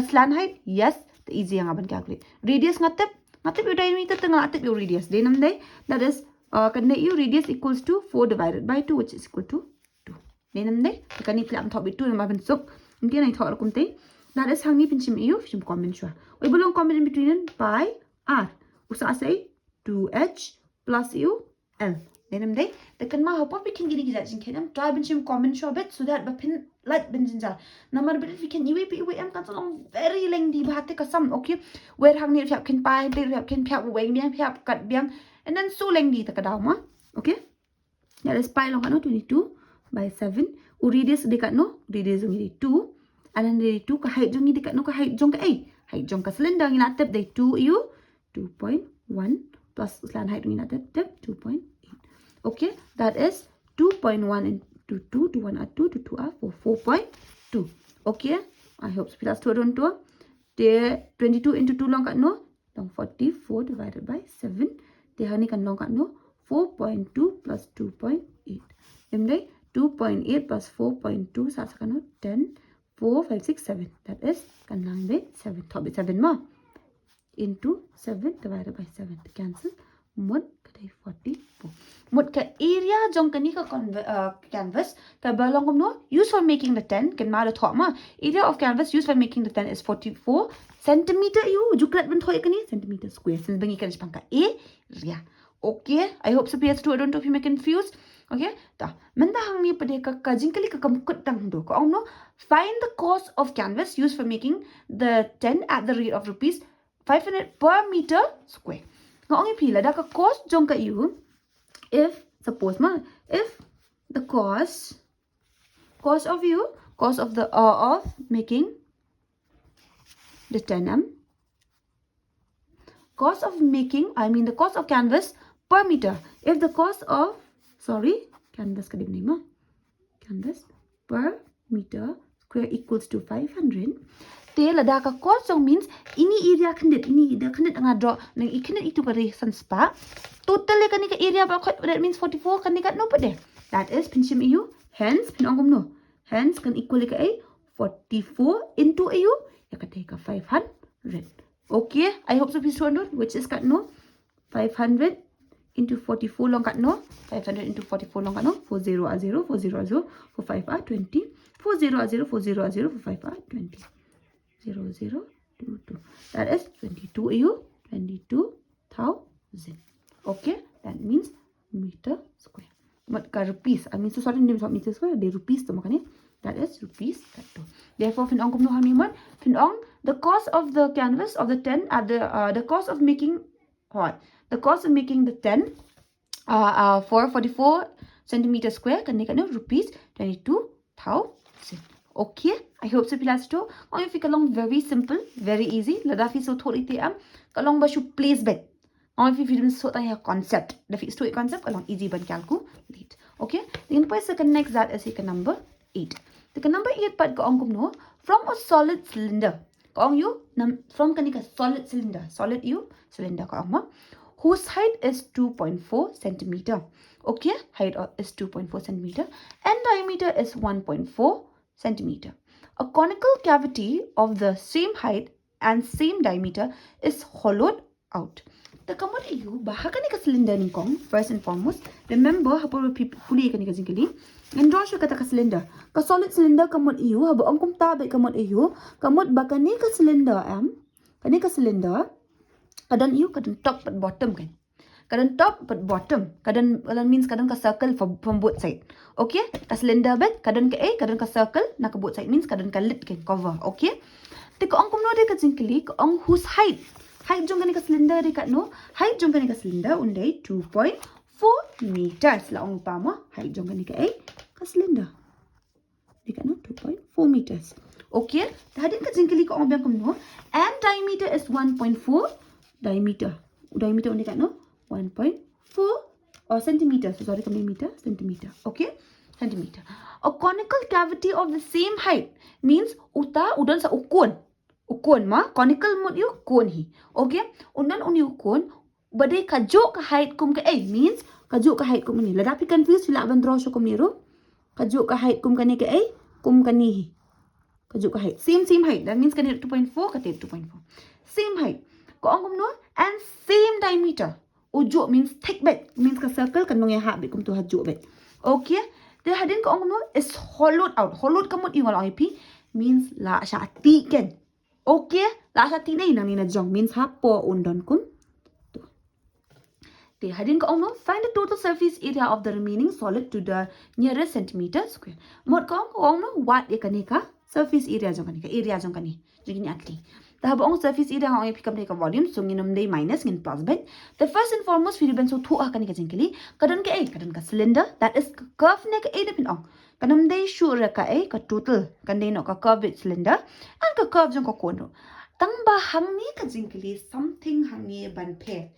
slant height? Yes. The easy yang aban calculate. Radius ngatip you diameter tengah ngatip your radius. Denam day that is kena you radius equals to 4 divided by 2, which is equal to 2. Denam day kani plam thok bit 2 nama bensuk. Mungkin ai thok akum tay. That is hangi pinchim you pinchim comment shwa. We belong comment in between pi r. Usa say 2h plus u l. Denam day tekan ma hopot we can gini gizat jin kenam try pinchim comment shwa bit so that bapin light benjinja. Namar bit we can UAM kan long very lengthy bahate kasam. Okay, where hang ni phap kin pai they phap kin phap weng biam phap kat biam and then so lengthy takadaw ma. Okay, that is pi long ano 22 by 7. Radius dekat no radius ngi 2 and then the 2 ka height jong ni dekat no ka height jong ka height jong ka cylinder ngi natep they 2 u 2.1 plus slant height ngi natep 2.8. Okay, that is 2.1 into 2 to 1 are 2 to 2 are 4 4.2. Okay, I hope plus 2 don't do. There 22 into 2 long kat no long 44 divided by 7. There honey kan long kat no 4.2 plus 2.8. Then 2.8 plus 4.2 sa kan no 10 4 5 6 7. That is kan lang be 7 top bit 7 ma into 7 divided by 7 to cancel mod 44. Mod ka area jong kani ka canvas ka balong no used for making the tent kan ma thok ma area of canvas used for making the tent is 44 centimeter you juklat ben thoi kani centimeter square sin bangi kan pangka area. Okay, I hope so PS2 I don't know if you make confused. Okay, ta menda hang ni pade ka jingkali ka kamkut tang do ko no find the cost of canvas used for making the tent at the rate of rupees 500 per meter square. Ngong pila da ka cost jong ka you if suppose ma if the cost of making the 10m cost of making the cost of canvas per meter, if the cost of canvas ka dim ma canvas per meter square equals to 500 te lada ka cost jong means ini area khandit anga draw nang ikhandit itu ka reason spa total ka ni ka area ba that means 44 kan ni ka no pade that is pinchim eu hence pinongom no hence kan equal ka 44 into eu ya ka take 500. Okay, I hope so please understand which is kat no 500 into 44 long kat no 500 into 44 long kat no 40 are 0 40 are 0 for 5 are 20 40 are 0 40 are 0 for 5 are 20 0 0 2 2 that is 22 eu 22,000. Okay, that means meter square. But ka rupees I mean so sorry name meter square de rupees to makanya That is rupees 2. Therefore, fin ong kum no hami mon. Fin ong, the cost of the canvas of the 10 at the cost of making the cost of making the 10 for 44 centimeter square kan dekat no rupees 22,000. Okay, I hope so pilas tu. Ong if kalong very simple, very easy. Ladafi so thori te am kalong ba shu place bet. Ong if you so ta concept. The fix to concept kalong easy ban calculate. Okay, then po second next that is number 8. The number 8 pat ko ong kum no from a solid cylinder. Ko ong you from kanika solid cylinder. Solid you cylinder ko ong ma whose height is 2.4 centimeter. Okay, height is 2.4 centimeter and diameter is 1.4 centimeter. A conical cavity of the same height and same diameter is hollowed out. The kamot iyu bahaka ni ka cylinder ni kong first and foremost. Remember hapor puli ka ni ka jingkali. Endro siya kata ka cylinder. Ka solid cylinder kamot iyu habo ang kum tabe kamot iyu kamot baka ni ka cylinder kani ka cylinder kadang iyu kadang top at bottom kan. Kadang top but bottom. Kadang means kadang ka circle from both side. Okay? Ka cylinder bet kadang ka kadang ka circle na ka both side means kadang ka lid kan cover. Okay? Tiko ang kumno de ka jingkali ko ang whose height. Height jong kani ka cylinder dekat no. Height jong kani ka cylinder undai 2.4 meters. La ong pama height jong kani ka cylinder. Dekat no 2.4 meters. Okay? Hadin ka jingkali ko ang biang kumno and diameter is 1.4 diameter undi kat no 1.4 centimeter. So sorry kami meter, centimeter. Okay? Centimeter. A conical cavity of the same height means udan sa ukon. Ukon ma conical mod you kon hi. Okay? Undan uni ukon badai kajuk ka height kum ka means kajuk ka height kum ni. Ladapi confuse sila ban draw so kum ni ro. Kajuk ka height kum kani ka kum kani hi. Kajuk ka height. Same height. That means kani 2.4 kati 2.4. Same height. Ko ang kum no and same diameter. Ujuk means thick bit means ka circle kan nong ha bit kum tu hajuk bit. Okay? The hadin ko ang kum no is hollowed out. Hollowed kamot ingal ang IP means la sya ati kan. Okay? La sya ati nei nang ni na jong means ha po undon kum tu. The hadin ko ang no find the total surface area of the remaining solid to the nearest centimeter square. Mod ko ang no what e kanika surface area jong kanika area jong kani. Jing ni atli. Tahap ang surface area ang pick up ka volume so nginum day minus ngin plus bet. The first and foremost fili ben so thu kani ka jingkali kadon ka kadon ka cylinder that is curve ne ka depend on. Kanam day sure ka ka total kan day no ka curve cylinder and ka curve jong ka kono. Tang ba hang ni ka jingkali something hang ni ban pe.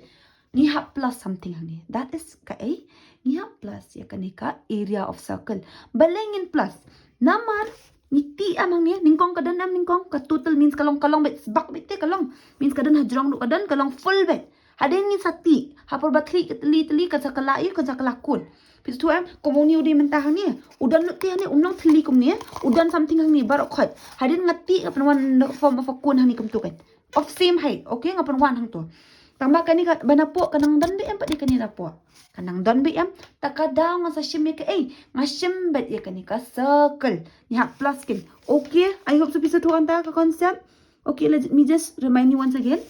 Ni ha plus something hang ni. That is ka ni ha plus ya kani ka area of circle. Balengin plus. Namar niti amang ni ningkong kadan am ningkong ka total means kalong bet bak bet te kalong means kadan hajrong du kadan kalong full bet hadin ni sati hapor batri teli ka sakalai ka sakalakun pis tu am komuni udi mentah ni udan lu te ni umnong teli kum ni udan something hang ni barok khot hadin ngati ngapan wan form of kun hang ni kum tu kan of same height okay ngapan wan hang tu tambah kani ka banapo kanang dan be am pat kani rapo kanang don be am takadaw nga sa shim ka nga shim bet ya kani ka circle ni ha plus kin okay I hope so bisa tu anta ka concept okay let me just remind you once again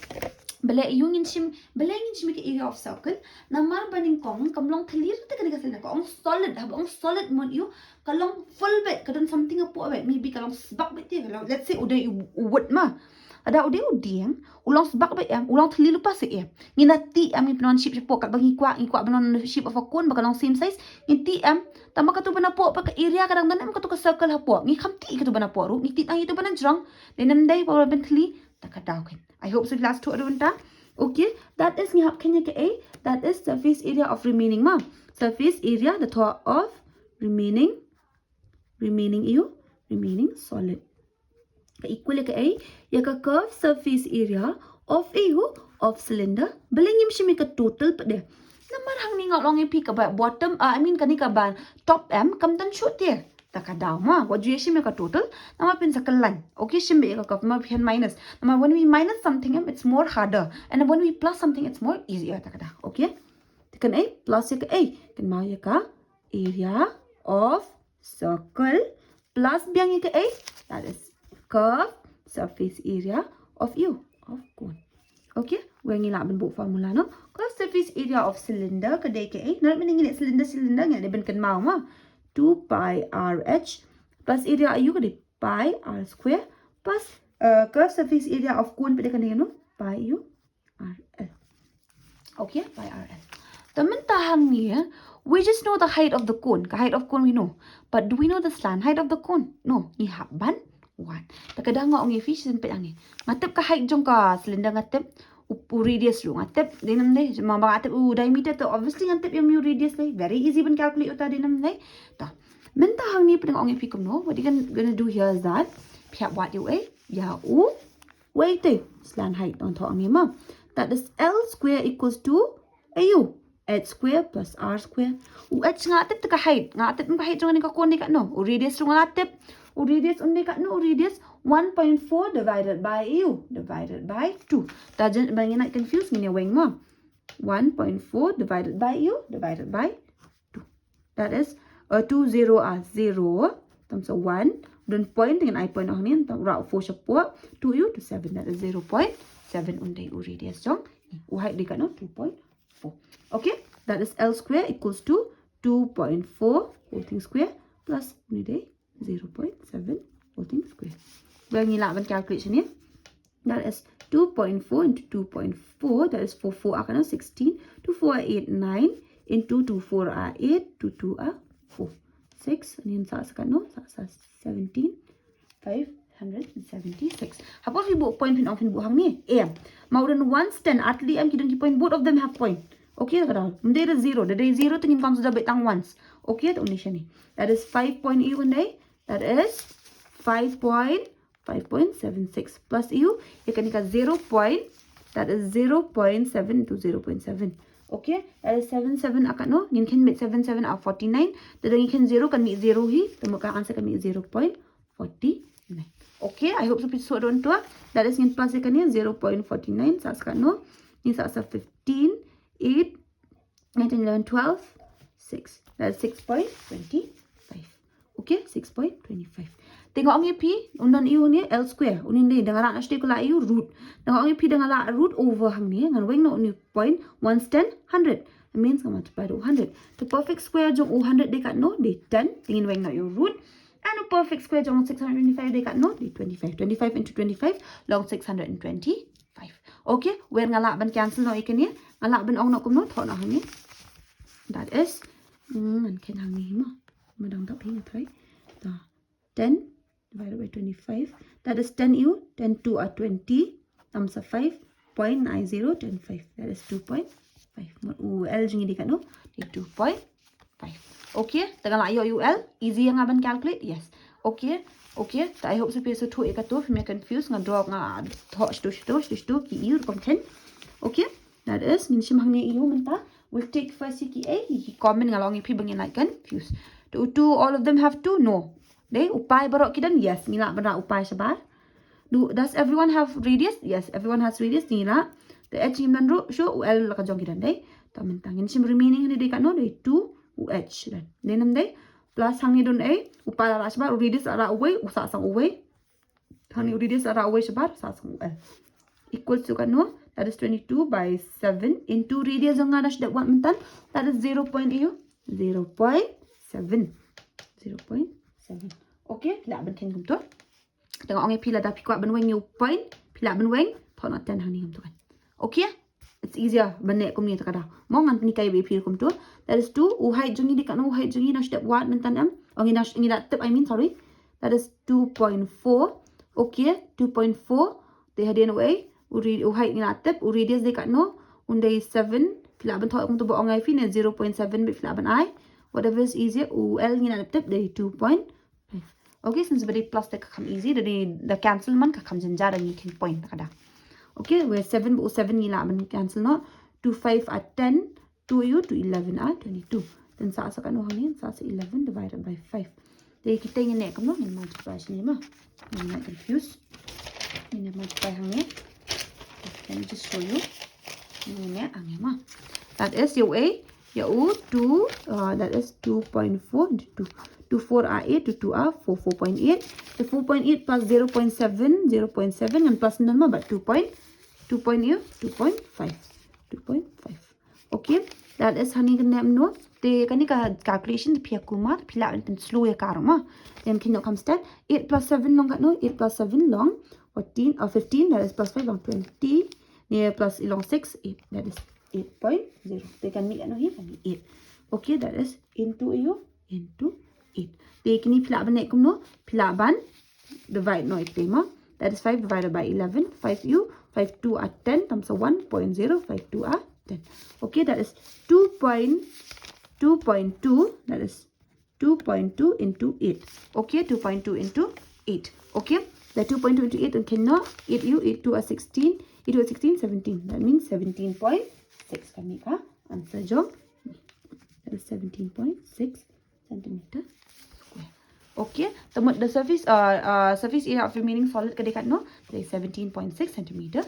bala yung shim ka area of circle namar baning kong kamlong thalir te kani ka sila ko ang solid habang solid mon you kalong full bet kadon something apo bet maybe kalong sbak bet te kalong let's say uday wood ma ada udi yang ulang sebab baik yang ulang terlilu pas ya nginati am pinon ship po kat bagi kuak banon ship of akun bakalong same size nginti am tambah katu banapo pa ka area kadang dan katu ka circle hapo ngi khamti katu banapo ru ngi tang itu banan jrong denam dai pa bentli takadaw ken I hope so last two adunta okay that is ngi hap kenya ka that is surface area of remaining ma surface area the top of remaining solid equal ka ya ka curve surface area of of cylinder belengim shimi ka total pa de namar hang ni ngalong ipi ka ba bottom I mean kani ka ban top m kam tan shoot there takadaw ma what you shimi ka total nama pin sa kalan okay shimi ka ma pian minus nama when we minus something it's more harder and when we plus something it's more easier takadaw okay kan plus ya ka kan ma ya ka area of circle plus biang ya ka that is curve surface area of cone. Okay, we're going to buat formula no. Curve surface area of cylinder kedai ke nak mening ni cylinder ngak ben kan mau ma 2 pi RH plus area u kadi pi r square plus curved surface area of cone pada kena no pi u r l. Okay, pi r l. Teman tahang ni we just know the height of the cone. The height of cone we know, but do we know the slant height of the cone? No. Ni haban 1. Takadang ngak ongi fish sempit ang ni. Ngatep ka height jong ka cylinder ngatep radius lu ngatep dinam deh mama ngatep diameter tu obviously ngatep yang radius deh very easy pun calculate uta dinam deh ta menta hang ni pedang ongi pikum no what you gonna do here is that piak what you ya wait slant height on top ni ma that is L square equals to AU h square plus r square h ngatep tu ka height jong ni ka kon ni ka no radius lu ngatep radius undi kat no radius 1.4 divided by u divided by 2. Tajam bagi nak confuse ni weng mo. 1.4 divided by u divided by 2. That is 2 0 0 times 1 dan point dengan I point oh ni ra 4 support 2 u to 7 that is 0.7 undi u radius jong u height di kat no 2.4. Okay, that is L square equals to 2.4 whole thing square plus ni deh 0.7 whole thing square. Bagi lah ban calculation ni. That is 2.4 into 2.4. That is 4 akan 16. 2 4 are 8 9 into 2 4 are 8 2 2 are 4 6 ni sa sakan no sa 17 576. Apa fi bu point pin off bu hang ni? M. Mau dan 1 stand atli am kidang ki point both of them have point. Okay kada. Mende ada 0. Dari 0 tu ngin kam sudah betang once. Okay tu ni ni. That is 5 point e one day. That is 5.76 plus u. You can get 0. That is 0.7 to 0.7. Okay, that is 77 akan no. You can make 77 are 49. Then you can 0 can make 0 hi. Then maka answer can make 0.49. Okay, I hope so please so don't do. That is in plus kan 0.49 sa akan no. Ni sa 15 8 19 11 12 6. That is 6.25. Okay, 6.25. Tengok ang pi undan iu ni L square. Unin ni dengan nak stay kula iu root. Tengok ang pi dengan la root over hang ni ngan weng no ni point 1 stand 100. It means how much by 100. The perfect square jong 100 dekat no di 10 tingin weng no iu root. And the perfect square jong 625 dekat no di 25. 25 into 25 long 625. Okay, where ngala ban cancel no ikan ni. Ngala ban ong no kum no thon hang ni. That is ngan ken hang ni ma. Madang tak ingat right? 10 divided by 25. That is 10 u. 10 2 are 20 times 5.90 10 5. That is 2.5. L jingi di kat no. 2.5. Okay. Tengah lah UL. Easy yang aban calculate. Yes. Okay. Okay. I hope so peso 2 ikat tu. Fimi confuse. Nga draw nga thought stu ki iu kom 10. Okay. That is. Nginsim hang ni iu mentah. We'll take first ki A. Ki comment nga longi pi bangin like confuse. Do all of them have to? No. They upai barok kidan? Yes. Nila bara upai sabar. Does everyone have radius? Yes. Everyone has radius. Nila. The H him dan show UL lakajong kidan day. Taman tangin sim remaining ni dekat no day 2 UH dan. Denam day plus hang ni don A upai la sabar radius ara away usa sang away. Hang ni radius ara away sabar sa sang UL. Equals to kan no. That is 22 by 7 into radius ang nga that one mentan. That is 0.7. 0.7. Okay, pila ban ken kum tu. Tengok orang pila dah pikuat ban weng you point, pila ban weng, thon not 10 hang ni kum tu kan. Okay? It's easier ban nek kum ni tak ada. Mau ngan ni kai be pil kum tu. That is 2 u height jungi dekat no height jungi na step what mentan am. Ong ni dak tip I mean sorry. That is 2.4. Okay, 2.4. They had in away. U height ni na tip, u radius dekat no. Undai 7. Pila ban thon kum tu bo ong ai fi ne 0.7 be pila ban I. Whatever is easier, UL ni nak tip dari 2.5. Okay, since very plus they come easy, dari the cancel man kakam jenjar and you can point kada. Okay, where 7 bu 7 ni lah man cancel no. 2 5 are 10, 2 u to 11 are 22. Then sa kan oh ni sa 11 divided by 5. Jadi kita ingin naik kam no, ingin multiply sini mah. Ingin nak confuse. Ingin multiply hang ni. Let me just show you. Ingin naik hang ni mah. That is your A. Ya, 2, that is 2.4 into 2. 2 4 are 8, 2 2 are 4, 4.8. The 4.8 plus 0.7, 0.7 and plus number but 2.5. Okay, that is honey name no. The kan ni calculation the pia kuma pila pen slow ya karma. Then can come start 8 plus 7 long no 8 plus 7 long 14 or 15 that is plus 5 long 20 near plus long 6 8 that is 8.0. They can meet no here can be 8. Okay, that is into you into 8. They can pila ban kum no pila ban divide no tema. That is 5 divided by 11. 5u 5 2 are 10 times 1.0 5 2 are 10. Okay, that is 2.2 that is 2.2 into 8. Okay, 2.2 into 8. Okay, the 2.2 into 8 and cannot 8u 8 2 are 16 8 2 are 16 17. That means 17.6 can make answer job. That is 17.6 centimeter square. Okay, the surface surface area of remaining solid kadekat no that is 17.6 centimeter.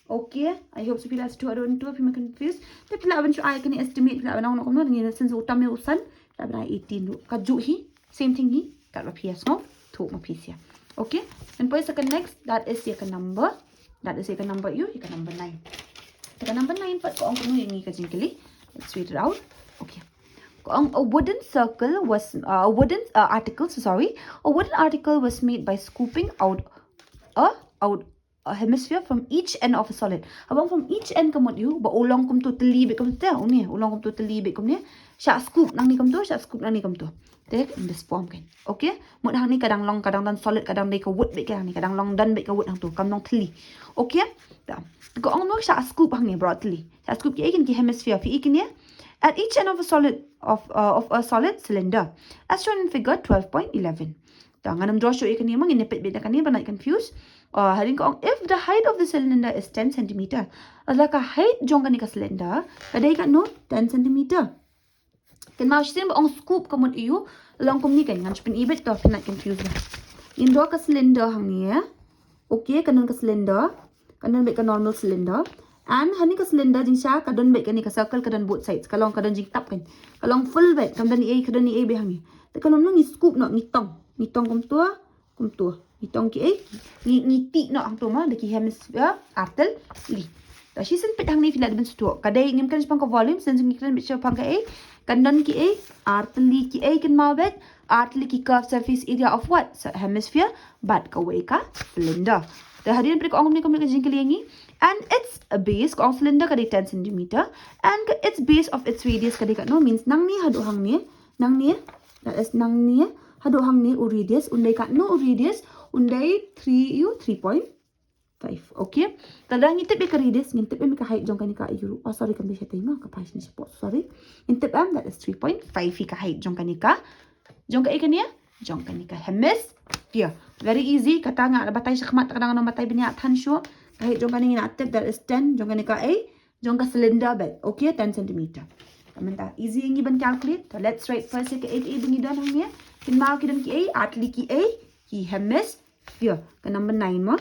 Okay, I hope so pila stu adon tu if you confused. Tapi pila ban I can estimate pila ban nak komno ni sense utam me usan pila ban 18 lu kaju hi same thing hi kat PS no tu ma piece ya. Okay, and for second next that is second number you number 9. Second number 9 pat ko ang kuno yang ni kajingkali. Let's read it out. Okay. A wooden article was made by scooping out a hemisphere from each end of a solid. Abang from each end kamot you, ba ulang kum tu telibik kum tu ni, ulang kum tu telibik kum ni. Syak scoop nang ni kum tu, syak scoop nang ni kum tu. Take in this form kan. Okay? Mut hang ni kadang long, kadang dan solid, kadang dai ka wood bik kan ni, kadang long dan bik ka wood hang tu, kam long teli. Okay? Da. Ko ang no syak scoop hang ni broadly. Syak scoop ki ikin ki hemisphere fi ikin ni. At each end of a solid cylinder, as shown in figure 12.11. Tangan draw show ikan ni mang inipit bit kan ni banai confused. Haring ko if the height of the cylinder is 10 cm, adakah height jong kan ni ka cylinder, kadai kan no 10 cm. Kan mau sin ba ong scoop kamot iyo, lang kum ni kan ngan spin ibit to pinai confused. In draw ka cylinder hang ni ya. Okay, kanon ka cylinder, kanon bit ka normal cylinder. And hani ka cylinder jing siya kadon baik kan ni ka circle kadon both sides kalong kadon jing tap kan kalong full baik kadon ni a be hangi te kalong nang scoop no ngitong kum tua ngitong ki a ngiti no ang tu ma de ki hemisphere artel li da shi sen pet hang ni fila ben stu kadai ngim kan spang ka volume sen jing kan bit pang ka a kadon ki a artel li ki a kan ma bet artel ki curved surface area of what hemisphere but ka way ka cylinder the hadian pret ko angom ni kom ni jing kali and its base of cylinder kadi 10 cm and its base of its radius kadi no means nang ni hadu hang ni that is nang ni hadu hang ni radius undai ka no radius undai 3.5 okay tadang ngitip be ka radius ngitip be ka height jong kan ka euro sorry kan be siya tema ka pas ni support sorry ngitip that is 3.5 ka height jong kan ka hemisphere very easy kata nga batay sa kmat kadang no batay binya tan sure kahit jong kaning inatip that is 10 jong kaning ka a jong ka cylinder bed okay 10 cm kamenta easy ngi ban calculate so let's write first ka 8 dingi dan hang ya kin mau ki dan ki a atli ki a ki hemisphere ka number 9 mo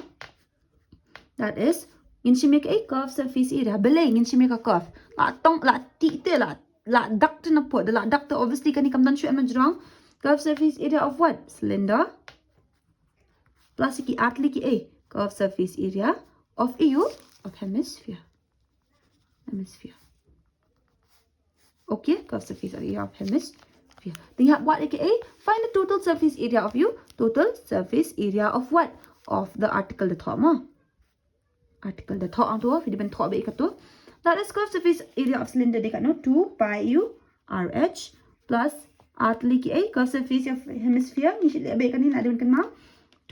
that is in she make a curve surface area belay in she make a curve la tong la ti te la duct na po la duct obviously kani kam dan shu am wrong curve surface area of what cylinder plus ki atli ki a curve surface area of EU of hemisphere. Okay, curve surface area of hemisphere. Then what aka find the total surface area of U. Total surface area of what? Of the article the top ma. Article the top ang tu, fi ben top be ikatu. That is curve surface area of cylinder dekat no 2 pi U RH plus article ki a curve surface of hemisphere ni sila be kan ni ada kan ma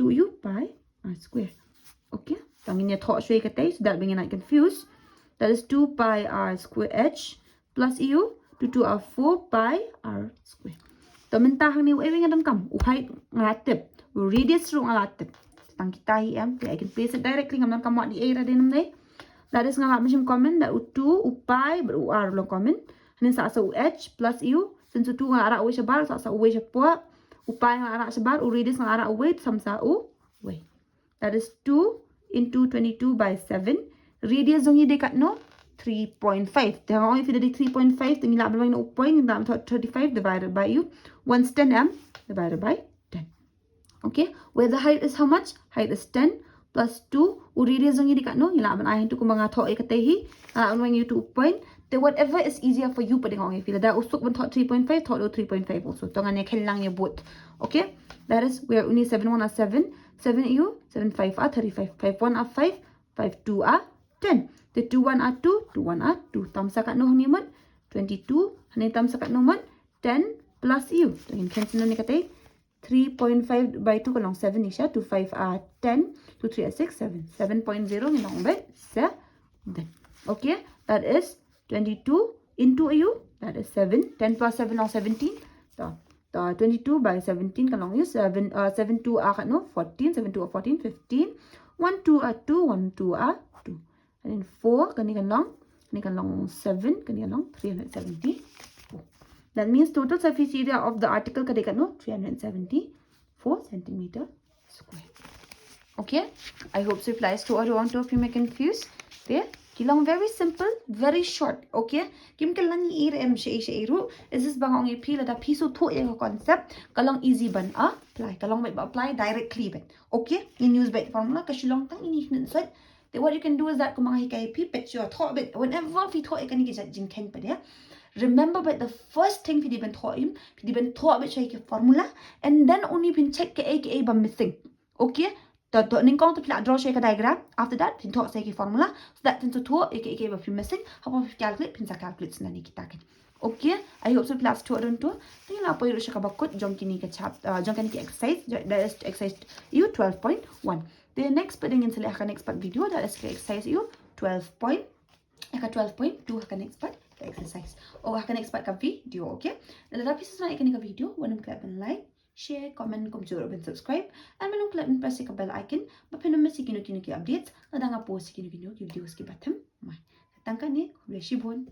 2U pi r square. Okay. Tangin niya thought shwe katay, so that being not confused. That is 2 pi r square h plus EU to 2 r 4 pi r square. Tamentahang ni uwi nga dan kam, height ngalatip, radius ru ngalatip. Tang kita hi I can place it directly ngam kam wat di a ra din nay. That is ngalat macam common that u2 u pi but u r lo common. Hanin sa u h plus EU since u2 ngara uwi sabar sa uwi sapua, u pi ngara sabar, u radius ngara uwi samsa u uwi. That is 2 into 22 by 7. Radius zongi dekat no 3.5. Tengok if dia 3.5 tinggi lah bermain 0.35 divided by U. 1 10 m divided by 10. Okay, where the height is how much? Height is 10 plus 2. Radius zongi dekat no hilang ban ai tu ko mga tho e katehi. Ala ban U 2.10 Then whatever is easier for you pada ngong feel. That usuk pun thought 3.5, thought 3.5 also. Tangan yang kelang ya both. Okay? That is where only 7 1 are 7, 7 you, 7 5 are 35, 5 1 are 5, 5 2 are 10. The 2 1 are 2, 2 1 are 2. Tam sakat no ni man 22, hani tam sakat no man 10 plus you. Then cancel ni kata 3.5 by 2 kalong 7 isha, 2 5 are 10, 2 3 are 6, 7. 7.0 ni long by 7. Okay, that is 22 into you, that is 7. 10 plus 7 long 17. So, 22 by 17 kalong you 7 7 2 are no 14, 7 2 are 14, 15. 1 2 are 2, 1 2 are 2. And then 4 kani kan long 7 kani kan long 374. That means total surface area of the article kade kan no 374 centimeter square. Okay, I hope so applies to all. You want to if you make confused there. Kilang very simple, very short. Okay, kim kalang ir em sheiru is this bang ongi pila da piso to e concept kalang easy ban apply kalang may apply directly ban. Okay, in use by formula kasi long tang ini inside. Then what you can do is that kumang hikai pi bet your thought bit whenever we thought ikani ki jing ken pa dia. Remember, but the first thing we didn't taught him, we didn't taught which is formula, and then only we check ke by missing. Okay? The ningang to draw shake a diagram. After that, we taught say formula. So that into two ke by missing. How about we calculate? Pinsa calculates na nikitakin. Okay? I hope so. Class 2 around 2. Tingnan na po yung shaka bakut. Jongkini ka chapter. Jongkini ka exercise. That is exercise you 12.1. The next putting in sila next part video. That is exercise you 12.2. Next part exercise. Oh, akan expert ka video, okay? Nalalapi sa ikan ka video, wanam click and like, share, comment, and subscribe, and manong click and press ka bell icon, mapinam si kinu ki updates, nadanga po si kinu videos ki batam. Mai. Katang ka ni, bless you bon.